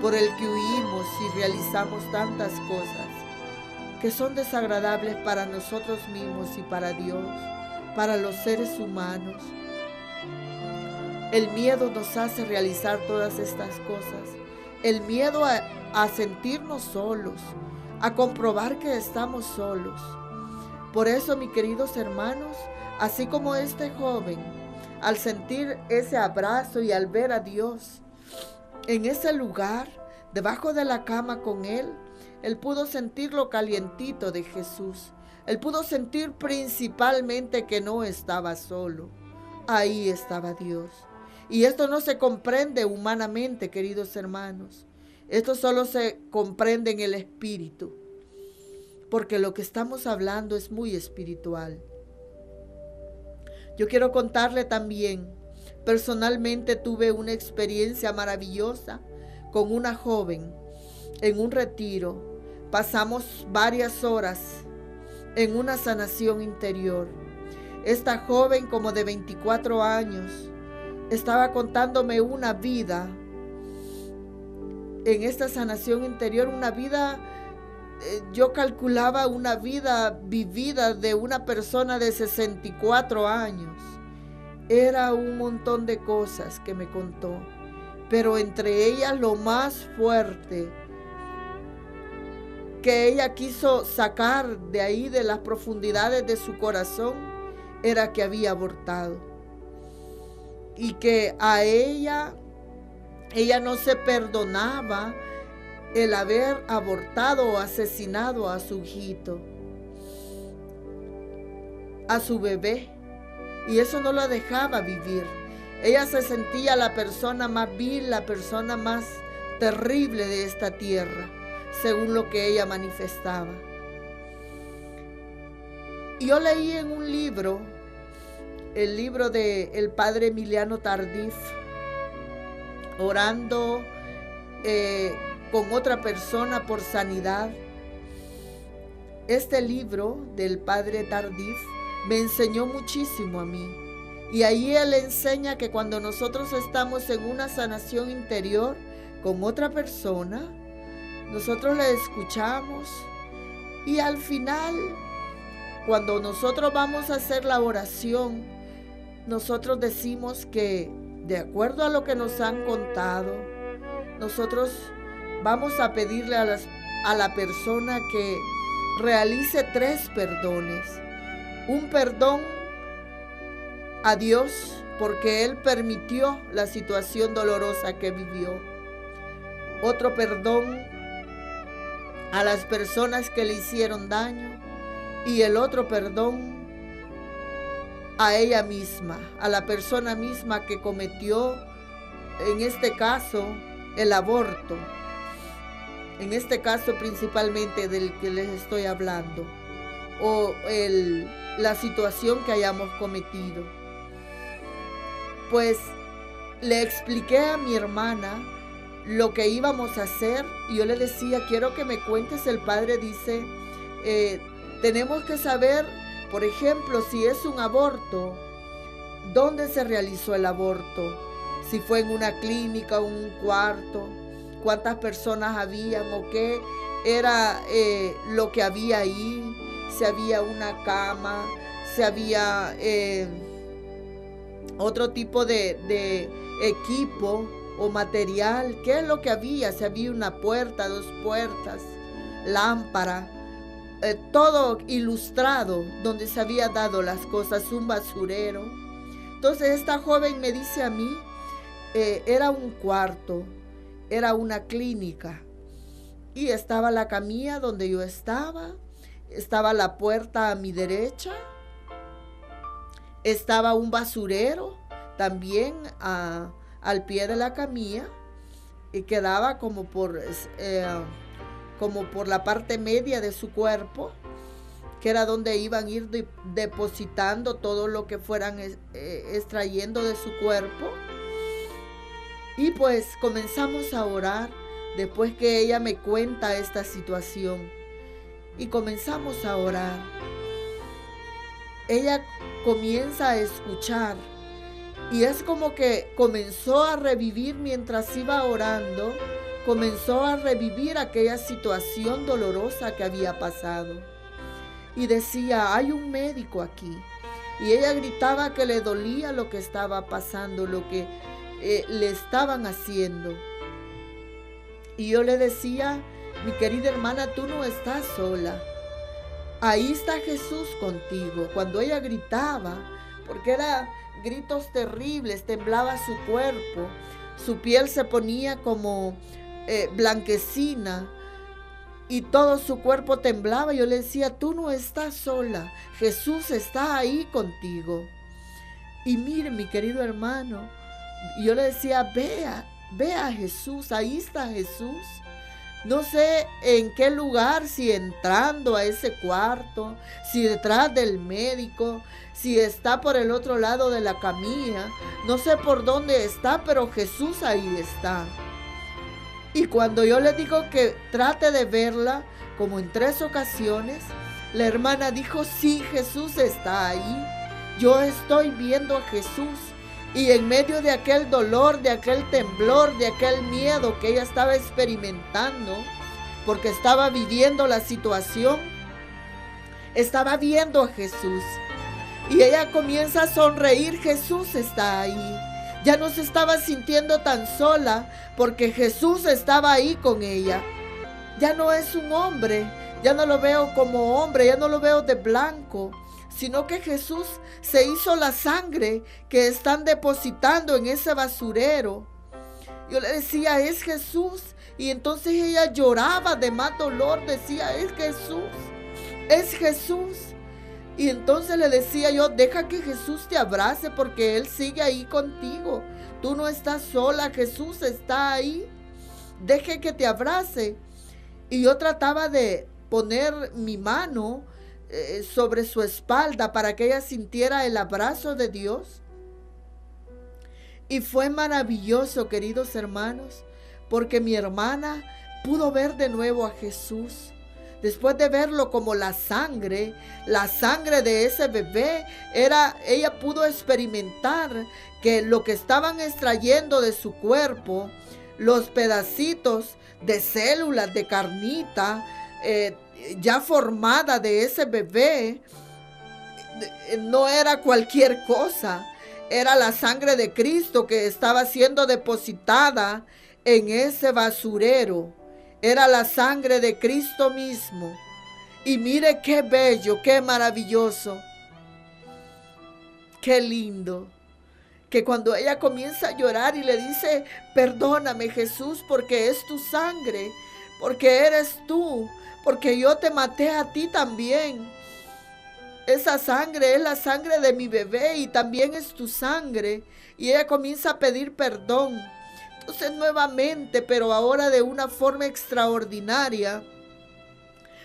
por el que huimos y realizamos tantas cosas que son desagradables para nosotros mismos y para Dios, para los seres humanos. El miedo nos hace realizar todas estas cosas. El miedo a sentirnos solos, a comprobar que estamos solos. Por eso, mis queridos hermanos, así como este joven, al sentir ese abrazo y al ver a Dios en ese lugar, debajo de la cama con él pudo sentir lo calientito de Jesús. Él pudo sentir principalmente que no estaba solo. Ahí estaba Dios. Y esto no se comprende humanamente, queridos hermanos. Esto solo se comprende en el Espíritu, porque lo que estamos hablando es muy espiritual. Yo quiero contarle también, personalmente tuve una experiencia maravillosa con una joven en un retiro. Pasamos varias horas en una sanación interior. Esta joven, como de 24 años, estaba contándome una vida en esta sanación interior, una vida, yo calculaba una vida vivida de una persona de 64 años. Era un montón de cosas que me contó, pero entre ellas lo más fuerte que ella quiso sacar de ahí, de las profundidades de su corazón, era que había abortado. Y que a ella no se perdonaba el haber abortado o asesinado a su hijito. a su bebé y eso no la dejaba vivir. Ella se sentía la persona más vil, la persona más terrible de esta tierra, según lo que ella manifestaba. Yo leí en un libro, el libro del padre Emiliano Tardif, orando con otra persona por sanidad. Este libro del padre Tardif me enseñó muchísimo a mí. Y ahí él enseña que cuando nosotros estamos en una sanación interior con otra persona, nosotros le escuchamos y al final, cuando nosotros vamos a hacer la oración, nosotros decimos que de acuerdo a lo que nos han contado, nosotros vamos a pedirle a la persona que realice 3 perdones. Un perdón a Dios porque Él permitió la situación dolorosa que vivió. Otro perdón a las personas que le hicieron daño. Y el otro perdón a ella misma, a la persona misma que cometió, en este caso, el aborto. En este caso principalmente del que les estoy hablando. O la situación que hayamos cometido. Pues le expliqué a mi hermana lo que íbamos a hacer y yo le decía, quiero que me cuentes. El padre dice, tenemos que saber, por ejemplo, si es un aborto, dónde se realizó el aborto, si fue en una clínica o un cuarto, cuántas personas habían o qué era lo que había ahí, si había una cama, si había otro tipo de equipo o material, qué es lo que había, si había una puerta, 2 puertas, lámpara, todo ilustrado, donde se había dado las cosas, un basurero. Entonces esta joven me dice a mí, era un cuarto, era una clínica, y estaba la camilla donde yo estaba la puerta a mi derecha, estaba un basurero también al pie de la camilla, y quedaba como por la parte media de su cuerpo, que era donde iban a ir depositando todo lo que fueran extrayendo de su cuerpo. Y pues comenzamos a orar después que ella me cuenta esta situación. Y comenzamos a orar. Ella comienza a escuchar. Y es como que comenzó a revivir mientras iba orando. Comenzó a revivir aquella situación dolorosa que había pasado. Y decía, hay un médico aquí. Y ella gritaba que le dolía lo que estaba pasando, lo que le estaban haciendo. Y yo le decía, mi querida hermana, tú no estás sola. Ahí está Jesús contigo. Cuando ella gritaba, porque eran gritos terribles, temblaba su cuerpo, su piel se ponía como blanquecina y todo su cuerpo temblaba. Yo le decía, tú no estás sola, Jesús está ahí contigo. Y mire, mi querido hermano, yo le decía, ve a Jesús, ahí está Jesús. No sé en qué lugar, si entrando a ese cuarto, si detrás del médico, si está por el otro lado de la camilla, no sé por dónde está, pero Jesús ahí está. Y cuando yo le digo que trate de verla, como en 3 ocasiones, la hermana dijo, sí, Jesús está ahí. Yo estoy viendo a Jesús. Y en medio de aquel dolor, de aquel temblor, de aquel miedo que ella estaba experimentando, porque estaba viviendo la situación, estaba viendo a Jesús. Y ella comienza a sonreír, Jesús está ahí. Ya no se estaba sintiendo tan sola, porque Jesús estaba ahí con ella. Ya no es un hombre, ya no lo veo como hombre, ya no lo veo de blanco, sino que Jesús se hizo la sangre que están depositando en ese basurero. Yo le decía, es Jesús. Y entonces ella lloraba de más dolor, decía, es Jesús, es Jesús. Y entonces le decía yo, deja que Jesús te abrace porque Él sigue ahí contigo. Tú no estás sola, Jesús está ahí. Deje que te abrace. Y yo trataba de poner mi mano sobre su espalda para que ella sintiera el abrazo de Dios. Y fue maravilloso, queridos hermanos, porque mi hermana pudo ver de nuevo a Jesús. Después de verlo como la sangre de ese bebé, ella pudo experimentar que lo que estaban extrayendo de su cuerpo, los pedacitos de células de carnita ya formada de ese bebé, no era cualquier cosa, era la sangre de Cristo que estaba siendo depositada en ese basurero. Era la sangre de Cristo mismo. Y mire qué bello, qué maravilloso, qué lindo. Que cuando ella comienza a llorar y le dice, perdóname Jesús porque es tu sangre, porque eres tú, porque yo te maté a ti también. Esa sangre es la sangre de mi bebé y también es tu sangre. Y ella comienza a pedir perdón. Entonces nuevamente, pero ahora de una forma extraordinaria,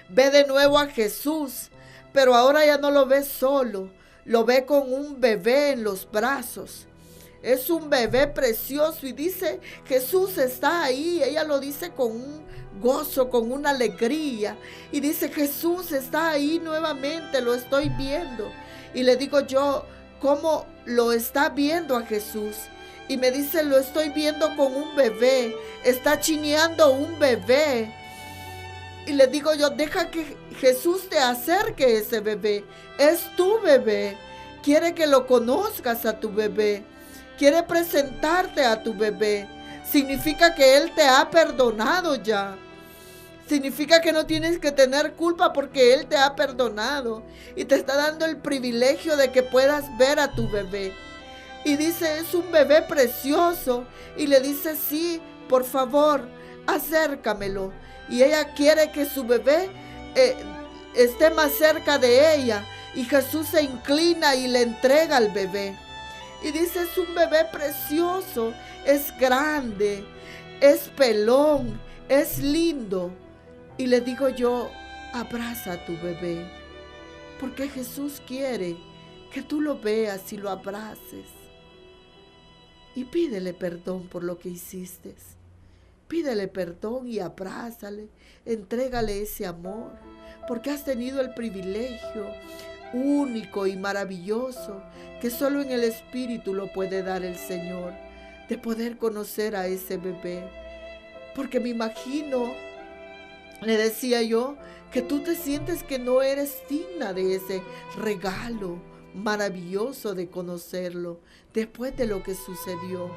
ve de nuevo a Jesús, pero ahora ya no lo ve solo, lo ve con un bebé en los brazos. Es un bebé precioso y dice, Jesús está ahí. Ella lo dice con un gozo, con una alegría. Y dice, Jesús está ahí nuevamente, lo estoy viendo. Y le digo yo, ¿cómo lo está viendo a Jesús? Y me dice, lo estoy viendo con un bebé, está chineando un bebé. Y le digo yo, deja que Jesús te acerque ese bebé. Es tu bebé. Quiere que lo conozcas a tu bebé. Quiere presentarte a tu bebé. Significa que Él te ha perdonado ya. Significa que no tienes que tener culpa porque Él te ha perdonado. Y te está dando el privilegio de que puedas ver a tu bebé. Y dice, es un bebé precioso. Y le dice, sí, por favor, acércamelo. Y ella quiere que su bebé esté más cerca de ella. Y Jesús se inclina y le entrega al bebé. Y dice, es un bebé precioso, es grande, es pelón, es lindo. Y le digo yo, abraza a tu bebé. Porque Jesús quiere que tú lo veas y lo abraces. Y pídele perdón por lo que hiciste. Pídele perdón y abrázale, entrégale ese amor, porque has tenido el privilegio único y maravilloso que solo en el Espíritu lo puede dar el Señor, de poder conocer a ese bebé. Porque me imagino, le decía yo, que tú te sientes que no eres digna de ese regalo maravilloso de conocerlo después de lo que sucedió.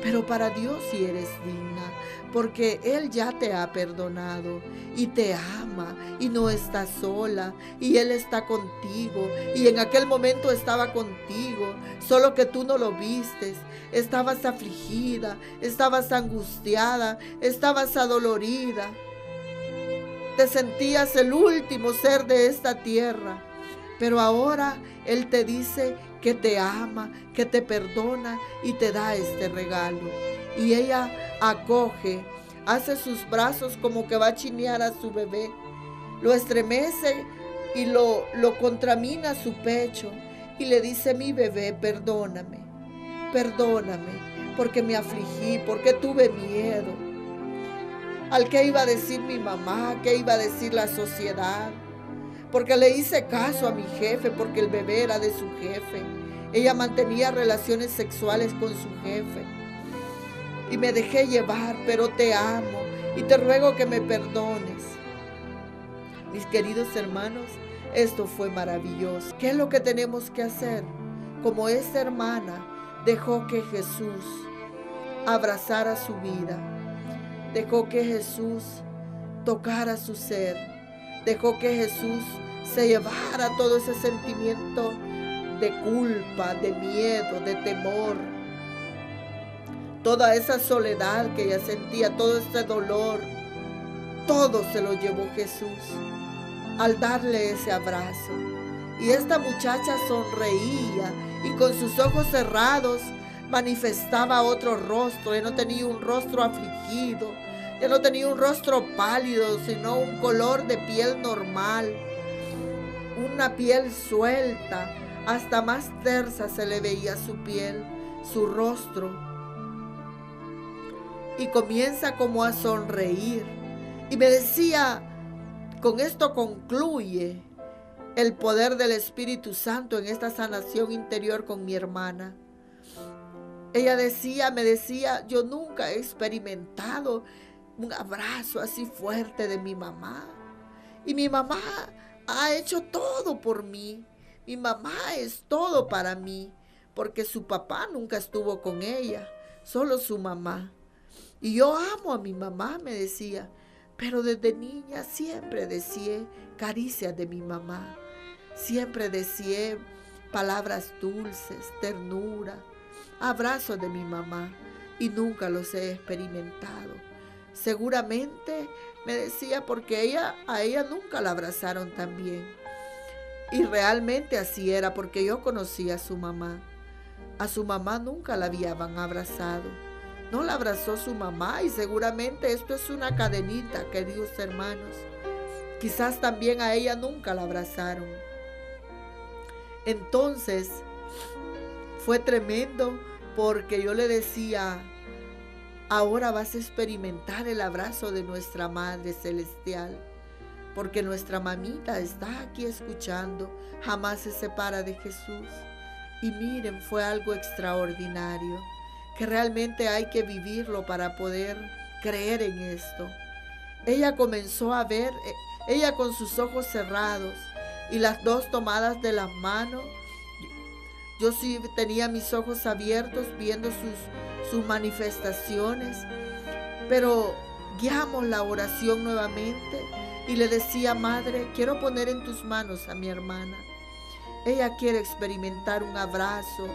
Pero para Dios sí eres digna, porque Él ya te ha perdonado y te ama y no estás sola y Él está contigo y en aquel momento estaba contigo, solo que tú no lo vistes. Estabas afligida, estabas angustiada, estabas adolorida, te sentías el último ser de esta tierra. Pero ahora Él te dice que te ama, que te perdona y te da este regalo. Y ella acoge, hace sus brazos como que va a chinear a su bebé. Lo estremece y lo contramina su pecho. Y le dice, mi bebé, perdóname, porque me afligí, porque tuve miedo. ¿Al qué iba a decir mi mamá? ¿Qué iba a decir la sociedad? Porque le hice caso a mi jefe, porque el bebé era de su jefe. Ella mantenía relaciones sexuales con su jefe. Y me dejé llevar, pero te amo y te ruego que me perdones. Mis queridos hermanos, esto fue maravilloso. ¿Qué es lo que tenemos que hacer? Como esta hermana dejó que Jesús abrazara su vida. Dejó que Jesús tocara su ser. Dejó que Jesús se llevara todo ese sentimiento de culpa, de miedo, de temor. Toda esa soledad que ella sentía, todo ese dolor, todo se lo llevó Jesús al darle ese abrazo. Y esta muchacha sonreía y con sus ojos cerrados manifestaba otro rostro. Ya no tenía un rostro afligido, ya no tenía un rostro pálido, sino un color de piel normal, una piel suelta, hasta más tersa se le veía su piel, su rostro. Y comienza como a sonreír. Y me decía, con esto concluye el poder del Espíritu Santo en esta sanación interior con mi hermana. Ella me decía, yo nunca he experimentado un abrazo así fuerte de mi mamá. Y mi mamá ha hecho todo por mí. Mi mamá es todo para mí, porque su papá nunca estuvo con ella, solo su mamá. Y yo amo a mi mamá, me decía, pero desde niña siempre deseé caricias de mi mamá. Siempre deseé palabras dulces, ternura, abrazos de mi mamá, y nunca los he experimentado. Seguramente, me decía, porque a ella nunca la abrazaron tan bien. Y realmente así era, porque yo conocía a su mamá. A su mamá nunca la habían abrazado. No la abrazó su mamá, y seguramente esto es una cadenita, queridos hermanos. Quizás también a ella nunca la abrazaron. Entonces, fue tremendo, porque yo le decía, ahora vas a experimentar el abrazo de nuestra Madre Celestial, porque nuestra mamita está aquí escuchando, jamás se separa de Jesús. Y miren, fue algo extraordinario, que realmente hay que vivirlo para poder creer en esto. Ella comenzó a ver, ella con sus ojos cerrados y las dos tomadas de las manos. Yo sí tenía mis ojos abiertos viendo sus manifestaciones, pero guiamos la oración nuevamente y le decía, Madre, quiero poner en tus manos a mi hermana. Ella quiere experimentar un abrazo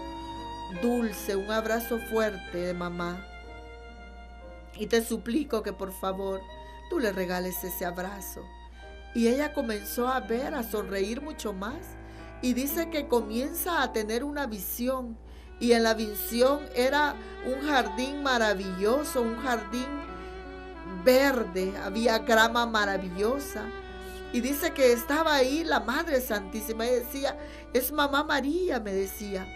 dulce, un abrazo fuerte de mamá. Y te suplico que por favor tú le regales ese abrazo. Y ella comenzó a ver, a sonreír mucho más. Y dice que comienza a tener una visión. Y en la visión era un jardín maravilloso, un jardín verde, había grama maravillosa. Y dice que estaba ahí la Madre Santísima. Y decía, es Mamá María, me decía.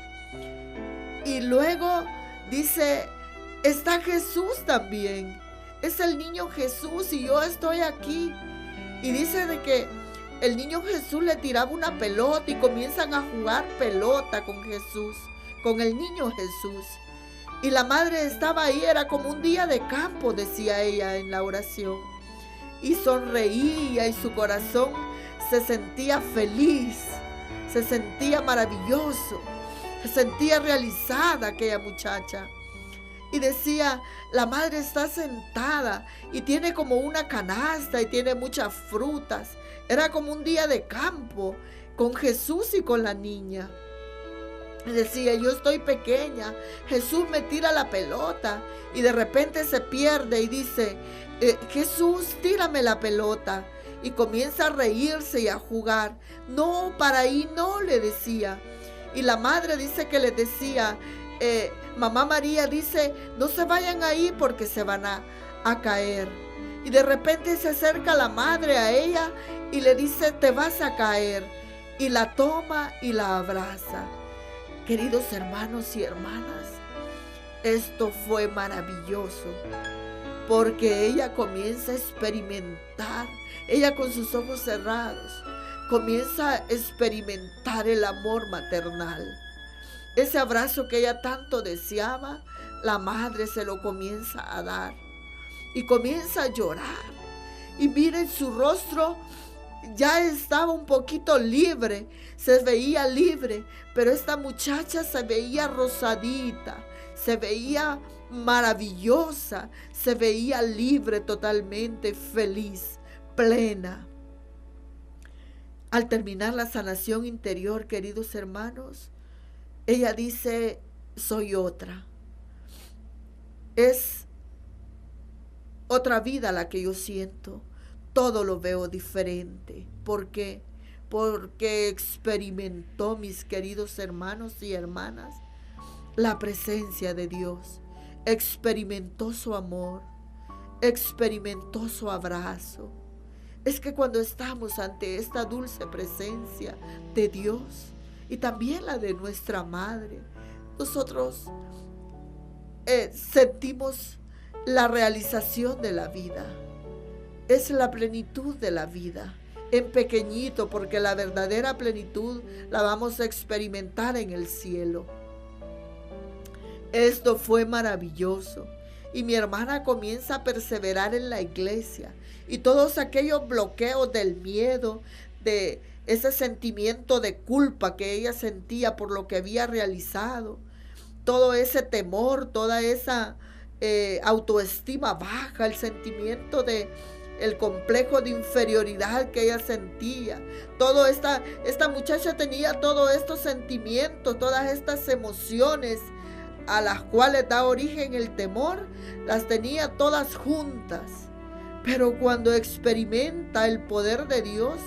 Y luego dice, está Jesús también. Es el niño Jesús y yo estoy aquí. Y dice de que el niño Jesús le tiraba una pelota y comienzan a jugar pelota con Jesús, con el niño Jesús. Y la madre estaba ahí, era como un día de campo, decía ella en la oración. Y sonreía y su corazón se sentía feliz, se sentía maravilloso, se sentía realizada aquella muchacha. Y decía, la madre está sentada y tiene como una canasta y tiene muchas frutas. Era como un día de campo con Jesús y con la niña. Y decía, yo estoy pequeña, Jesús me tira la pelota y de repente se pierde y dice, Jesús, tírame la pelota. Y comienza a reírse y a jugar. No, para ahí no, le decía. Y la madre dice que le decía, Mamá María dice, no se vayan ahí porque se van a caer. Y de repente se acerca la madre a ella y le dice, te vas a caer. Y la toma y la abraza. Queridos hermanos y hermanas, esto fue maravilloso, porque ella comienza a experimentar, ella con sus ojos cerrados, comienza a experimentar el amor maternal. Ese abrazo que ella tanto deseaba, la madre se lo comienza a dar y comienza a llorar. Y miren, su rostro ya estaba un poquito libre, se veía libre, pero esta muchacha se veía rosadita, se veía maravillosa, se veía libre, totalmente feliz, plena. Al terminar la sanación interior, queridos hermanos, ella dice, soy otra. Es otra vida la que yo siento. Todo lo veo diferente. ¿Por qué? porque experimentó, mis queridos hermanos y hermanas, la presencia de Dios, experimentó su amor, experimentó su abrazo. Es que cuando estamos ante esta dulce presencia de Dios y también la de nuestra Madre, nosotros sentimos la realización de la vida. Es la plenitud de la vida, en pequeñito, porque la verdadera plenitud la vamos a experimentar en el cielo. Esto fue maravilloso. Y mi hermana comienza a perseverar en la iglesia. Y todos aquellos bloqueos del miedo, de ese sentimiento de culpa que ella sentía por lo que había realizado, todo ese temor, toda esa autoestima baja, el sentimiento de el complejo de inferioridad que ella sentía. Esta muchacha tenía todos estos sentimientos, todas estas emociones a las cuales da origen el temor, las tenía todas juntas. Pero cuando experimenta el poder de Dios,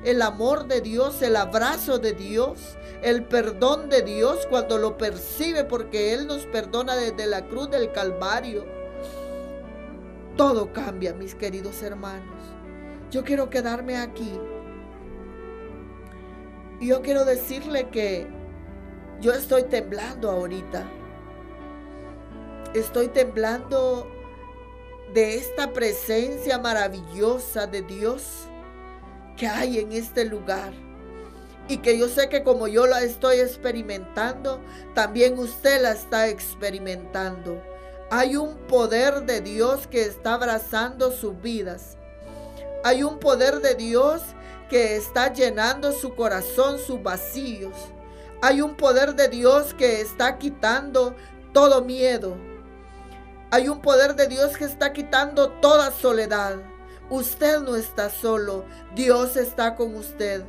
el amor de Dios, el abrazo de Dios, el perdón de Dios, cuando lo percibe, porque Él nos perdona desde la cruz del Calvario, todo cambia, mis queridos hermanos. Yo quiero quedarme aquí. Y yo quiero decirle que yo estoy temblando ahorita. Estoy temblando de esta presencia maravillosa de Dios que hay en este lugar. Y que yo sé que como yo la estoy experimentando, también usted la está experimentando. Hay un poder de Dios que está abrazando sus vidas. Hay un poder de Dios que está llenando su corazón, sus vacíos. Hay un poder de Dios que está quitando todo miedo. Hay un poder de Dios que está quitando toda soledad. Usted no está solo, Dios está con usted.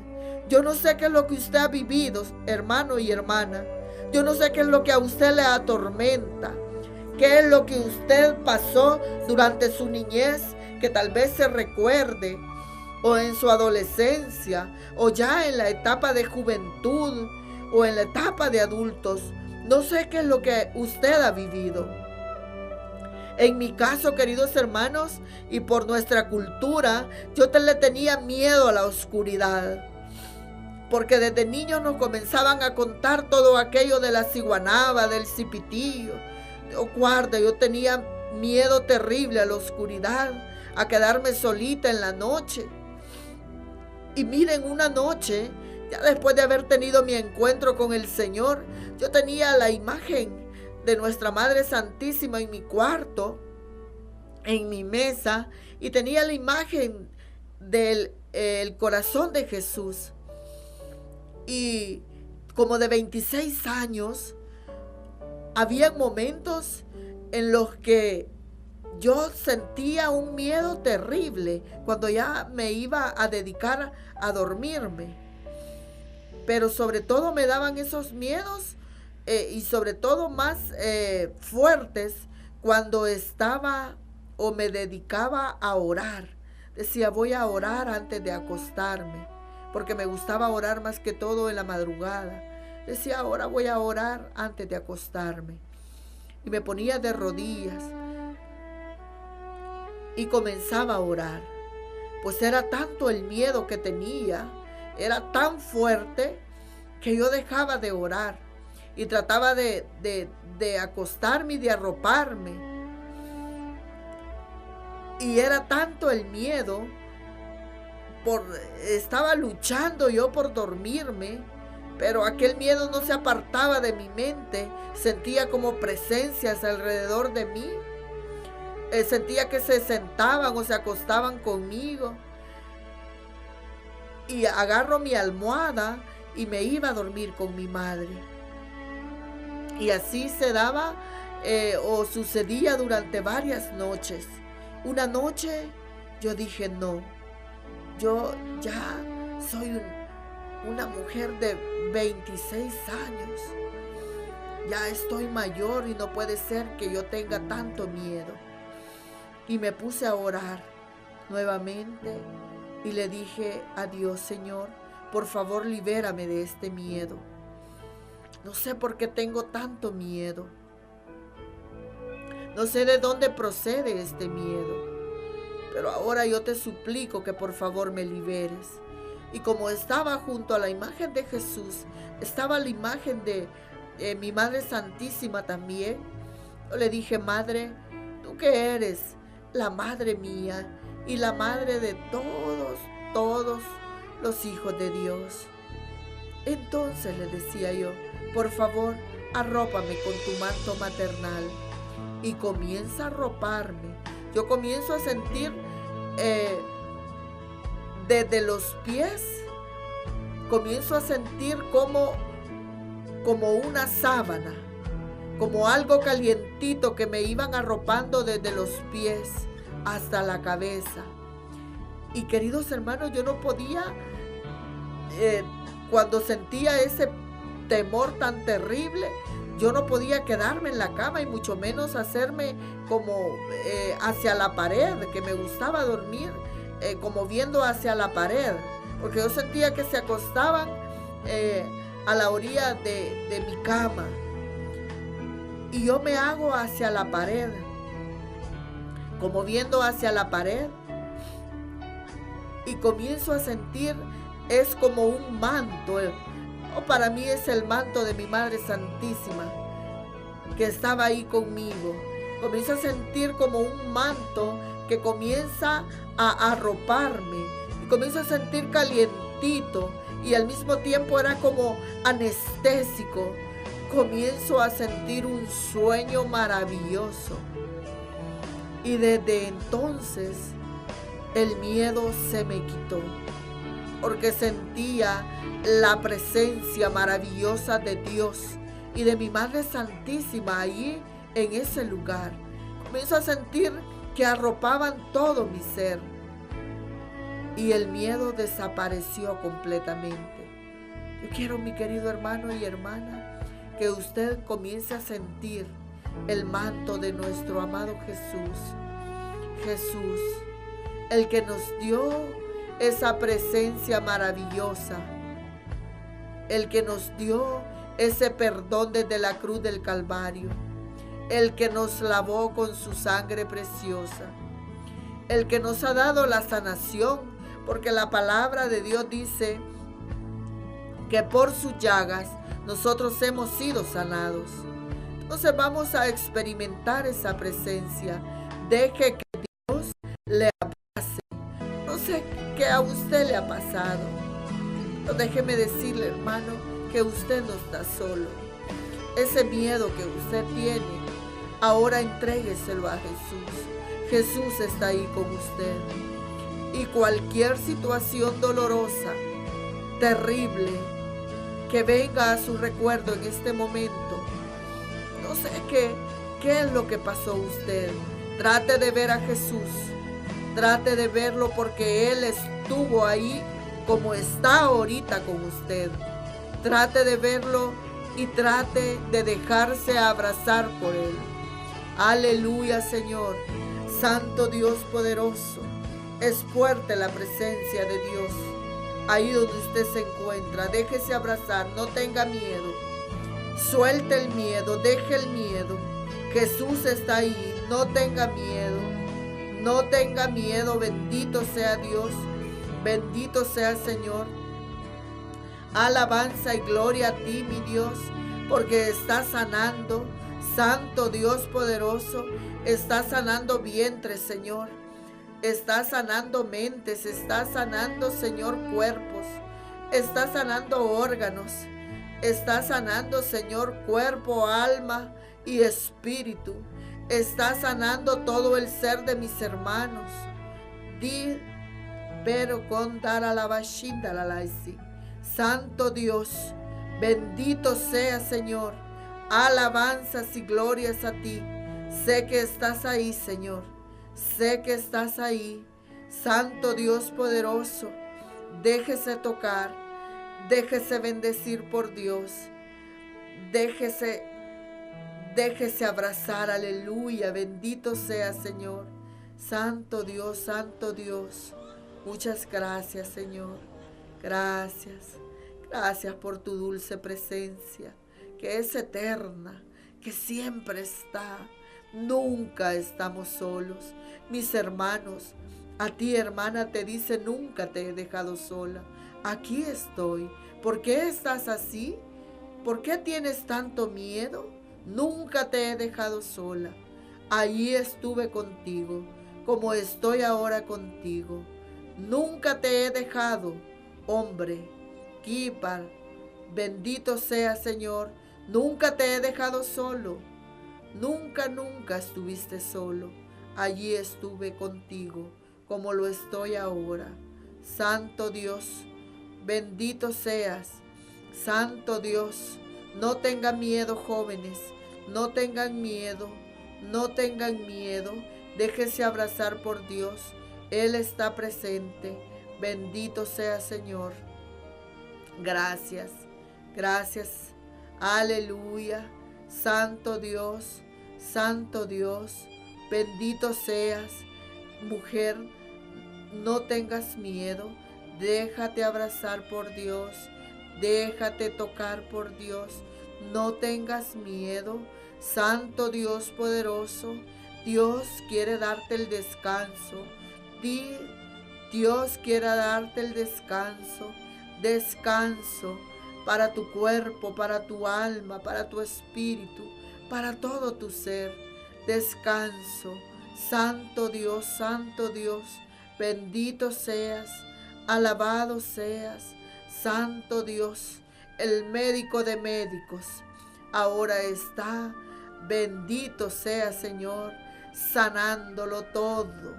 Yo no sé qué es lo que usted ha vivido, hermano y hermana. Yo no sé qué es lo que a usted le atormenta. ¿Qué es lo que usted pasó durante su niñez que tal vez se recuerde? O en su adolescencia, o ya en la etapa de juventud, o en la etapa de adultos. No sé qué es lo que usted ha vivido. En mi caso, queridos hermanos, y por nuestra cultura, yo le tenía miedo a la oscuridad. Porque desde niños nos comenzaban a contar todo aquello de la ciguanaba, del cipitillo. Guarda, yo tenía miedo terrible a la oscuridad, a quedarme solita en la noche. Y miren, una noche, ya después de haber tenido mi encuentro con el Señor, yo tenía la imagen de nuestra Madre Santísima en mi cuarto, en mi mesa, y tenía la imagen del corazón de Jesús. Y como de 26 años, había momentos en los que yo sentía un miedo terrible cuando ya me iba a dedicar a dormirme. Pero sobre todo me daban esos miedos y sobre todo más fuertes cuando estaba o me dedicaba a orar. Decía, voy a orar antes de acostarme, porque me gustaba orar más que todo en la madrugada. Decía, ahora voy a orar antes de acostarme. Y me ponía de rodillas y comenzaba a orar. Pues era tanto el miedo que tenía, era tan fuerte, que yo dejaba de orar y trataba de acostarme y de arroparme. Y era tanto el miedo, estaba luchando yo por dormirme, pero aquel miedo no se apartaba de mi mente. Sentía como presencias alrededor de mí. Sentía que se sentaban o se acostaban conmigo. Y agarro mi almohada y me iba a dormir con mi madre. Y así se daba o sucedía durante varias noches. Una noche yo dije, no, yo ya soy una mujer de 26 años. Ya estoy mayor y no puede ser que yo tenga tanto miedo. Y me puse a orar nuevamente y le dije a Dios, Señor, por favor, libérame de este miedo. No sé por qué tengo tanto miedo. No sé de dónde procede este miedo. Pero ahora yo te suplico que por favor me liberes. Y como estaba junto a la imagen de Jesús, estaba la imagen de mi Madre Santísima también. Yo le dije: Madre, tú que eres la madre mía y la madre de todos los hijos de Dios. Entonces le decía yo: por favor, arrópame con tu manto maternal. Y comienza a arroparme. Yo comienzo a sentir desde los pies, comienzo a sentir como una sábana, como algo calientito que me iban arropando desde los pies hasta la cabeza. Y queridos hermanos, yo no podía, cuando sentía ese temor tan terrible, yo no podía quedarme en la cama y mucho menos hacerme como hacia la pared, que me gustaba dormir como viendo hacia la pared, porque yo sentía que se acostaban a la orilla de mi cama y yo me hago hacia la pared, como viendo hacia la pared, y comienzo a sentir, es como un manto. Para mí es el manto de mi Madre Santísima que estaba ahí conmigo. Comienzo a sentir como un manto que comienza a arroparme y comienzo a sentir calientito y al mismo tiempo era como anestésico. Comienzo a sentir un sueño maravilloso y desde entonces el miedo se me quitó, porque sentía la presencia maravillosa de Dios y de mi Madre Santísima allí en ese lugar. Comienzo a sentir que arropaban todo mi ser y el miedo desapareció completamente. Yo quiero, mi querido hermano y hermana, que usted comience a sentir el manto de nuestro amado Jesús. Jesús, el que nos dio esa presencia maravillosa, el que nos dio ese perdón desde la cruz del Calvario, el que nos lavó con su sangre preciosa, el que nos ha dado la sanación, porque la palabra de Dios dice que por sus llagas nosotros hemos sido sanados. Entonces vamos a experimentar esa presencia. Deje que Dios le abrace. No sé qué a usted le ha pasado, pero déjeme decirle, hermano, que usted no está solo. Ese miedo que usted tiene, ahora entrégueselo a Jesús. Jesús está ahí con usted. Y cualquier situación dolorosa, terrible, que venga a su recuerdo en este momento, no sé qué es lo que pasó a usted, trate de ver a Jesús, trate de verlo, porque Él estuvo ahí como está ahorita con usted. Trate de verlo y trate de dejarse abrazar por Él. Aleluya, Señor. Santo Dios poderoso, es fuerte la presencia de Dios. Ahí donde usted se encuentra, déjese abrazar, no tenga miedo. Suelte el miedo, deje el miedo. Jesús está ahí, no tenga miedo. No tenga miedo, bendito sea Dios, bendito sea el Señor. Alabanza y gloria a ti, mi Dios, porque estás sanando. Santo Dios poderoso, estás sanando vientres, Señor. Estás sanando mentes, estás sanando, Señor, cuerpos. Estás sanando órganos. Estás sanando, Señor, cuerpo, alma y espíritu. Estás sanando todo el ser de mis hermanos. Di, pero con dar a la bashinda la laisi. Santo Dios, bendito sea, Señor. Alabanzas y glorias a ti. Sé que estás ahí, Señor. Sé que estás ahí. Santo Dios poderoso, déjese tocar, déjese bendecir por Dios. Déjese abrazar, aleluya, bendito sea, Señor. Santo Dios, muchas gracias, Señor. Gracias, gracias por tu dulce presencia, que es eterna, que siempre está. Nunca estamos solos. Mis hermanos, a ti, hermana, te dice, nunca te he dejado sola. Aquí estoy. ¿Por qué estás así? ¿Por qué tienes tanto miedo? Nunca te he dejado sola. Allí estuve contigo, como estoy ahora contigo. Nunca te he dejado, hombre. Kipar, bendito sea, Señor. Nunca te he dejado solo. Nunca, nunca estuviste solo. Allí estuve contigo, como lo estoy ahora. Santo Dios, bendito seas. Santo Dios, no tengan miedo, jóvenes. No tengan miedo. No tengan miedo. Déjese abrazar por Dios. Él está presente. Bendito sea, Señor. Gracias. Gracias. Aleluya. Santo Dios. Santo Dios. Bendito seas. Mujer, no tengas miedo. Déjate abrazar por Dios. Déjate tocar por Dios. No tengas miedo. Santo Dios poderoso, Dios quiere darte el descanso. Dios quiere darte el descanso. Descanso para tu cuerpo, para tu alma, para tu espíritu, para todo tu ser. Descanso. Santo Dios, bendito seas, alabado seas. Santo Dios, el médico de médicos, ahora está. Bendito sea, Señor, sanándolo todo,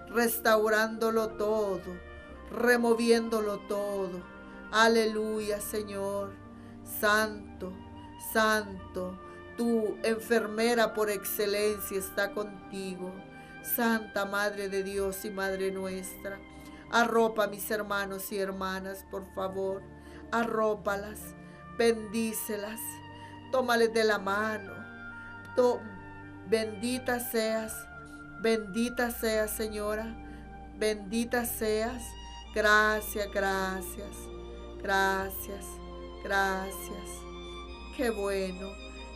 restaurándolo todo, removiéndolo todo. Aleluya, Señor. Santo, santo, tu enfermera por excelencia está contigo. Santa Madre de Dios y Madre nuestra, arropa a mis hermanos y hermanas, por favor. Arrópalas, bendícelas, tómales de la mano. Bendita seas, Señora, bendita seas. Gracias, gracias, gracias, gracias. Qué bueno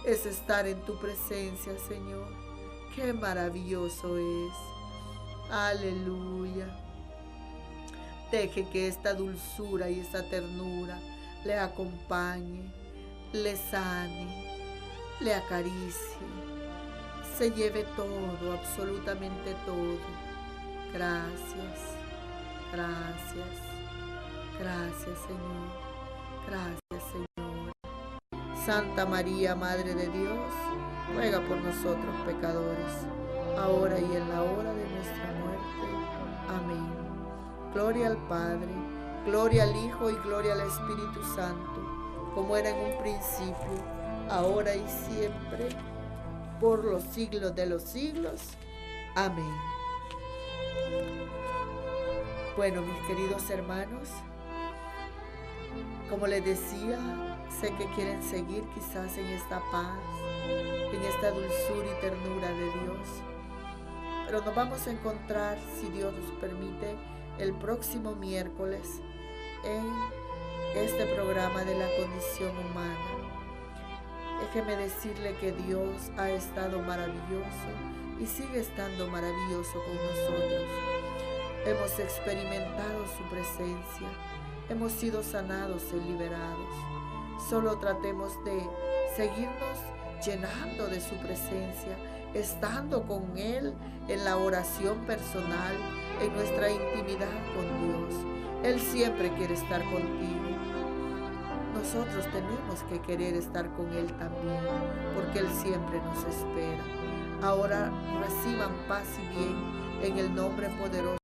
es estar en tu presencia, Señor. Qué maravilloso es. Aleluya. Deje que esta dulzura y esta ternura le acompañe, le sane, le acaricie, se lleve todo, absolutamente todo. Gracias, gracias, gracias, Señor, gracias, Señor. Santa María, Madre de Dios, ruega por nosotros pecadores, ahora y en la hora de nuestra muerte. Amén. Gloria al Padre, gloria al Hijo y gloria al Espíritu Santo, como era en un principio, ahora y siempre, por los siglos de los siglos. Amén. Bueno, mis queridos hermanos, como les decía, sé que quieren seguir quizás en esta paz, en esta dulzura y ternura de Dios, pero nos vamos a encontrar, si Dios nos permite, el próximo miércoles en este programa de la condición humana. Déjeme decirle que Dios ha estado maravilloso y sigue estando maravilloso con nosotros. Hemos experimentado su presencia, hemos sido sanados y liberados. Solo tratemos de seguirnos llenando de su presencia, estando con Él en la oración personal, en nuestra intimidad con Dios. Él siempre quiere estar contigo. Nosotros tenemos que querer estar con Él también, porque Él siempre nos espera. Ahora reciban paz y bien en el nombre poderoso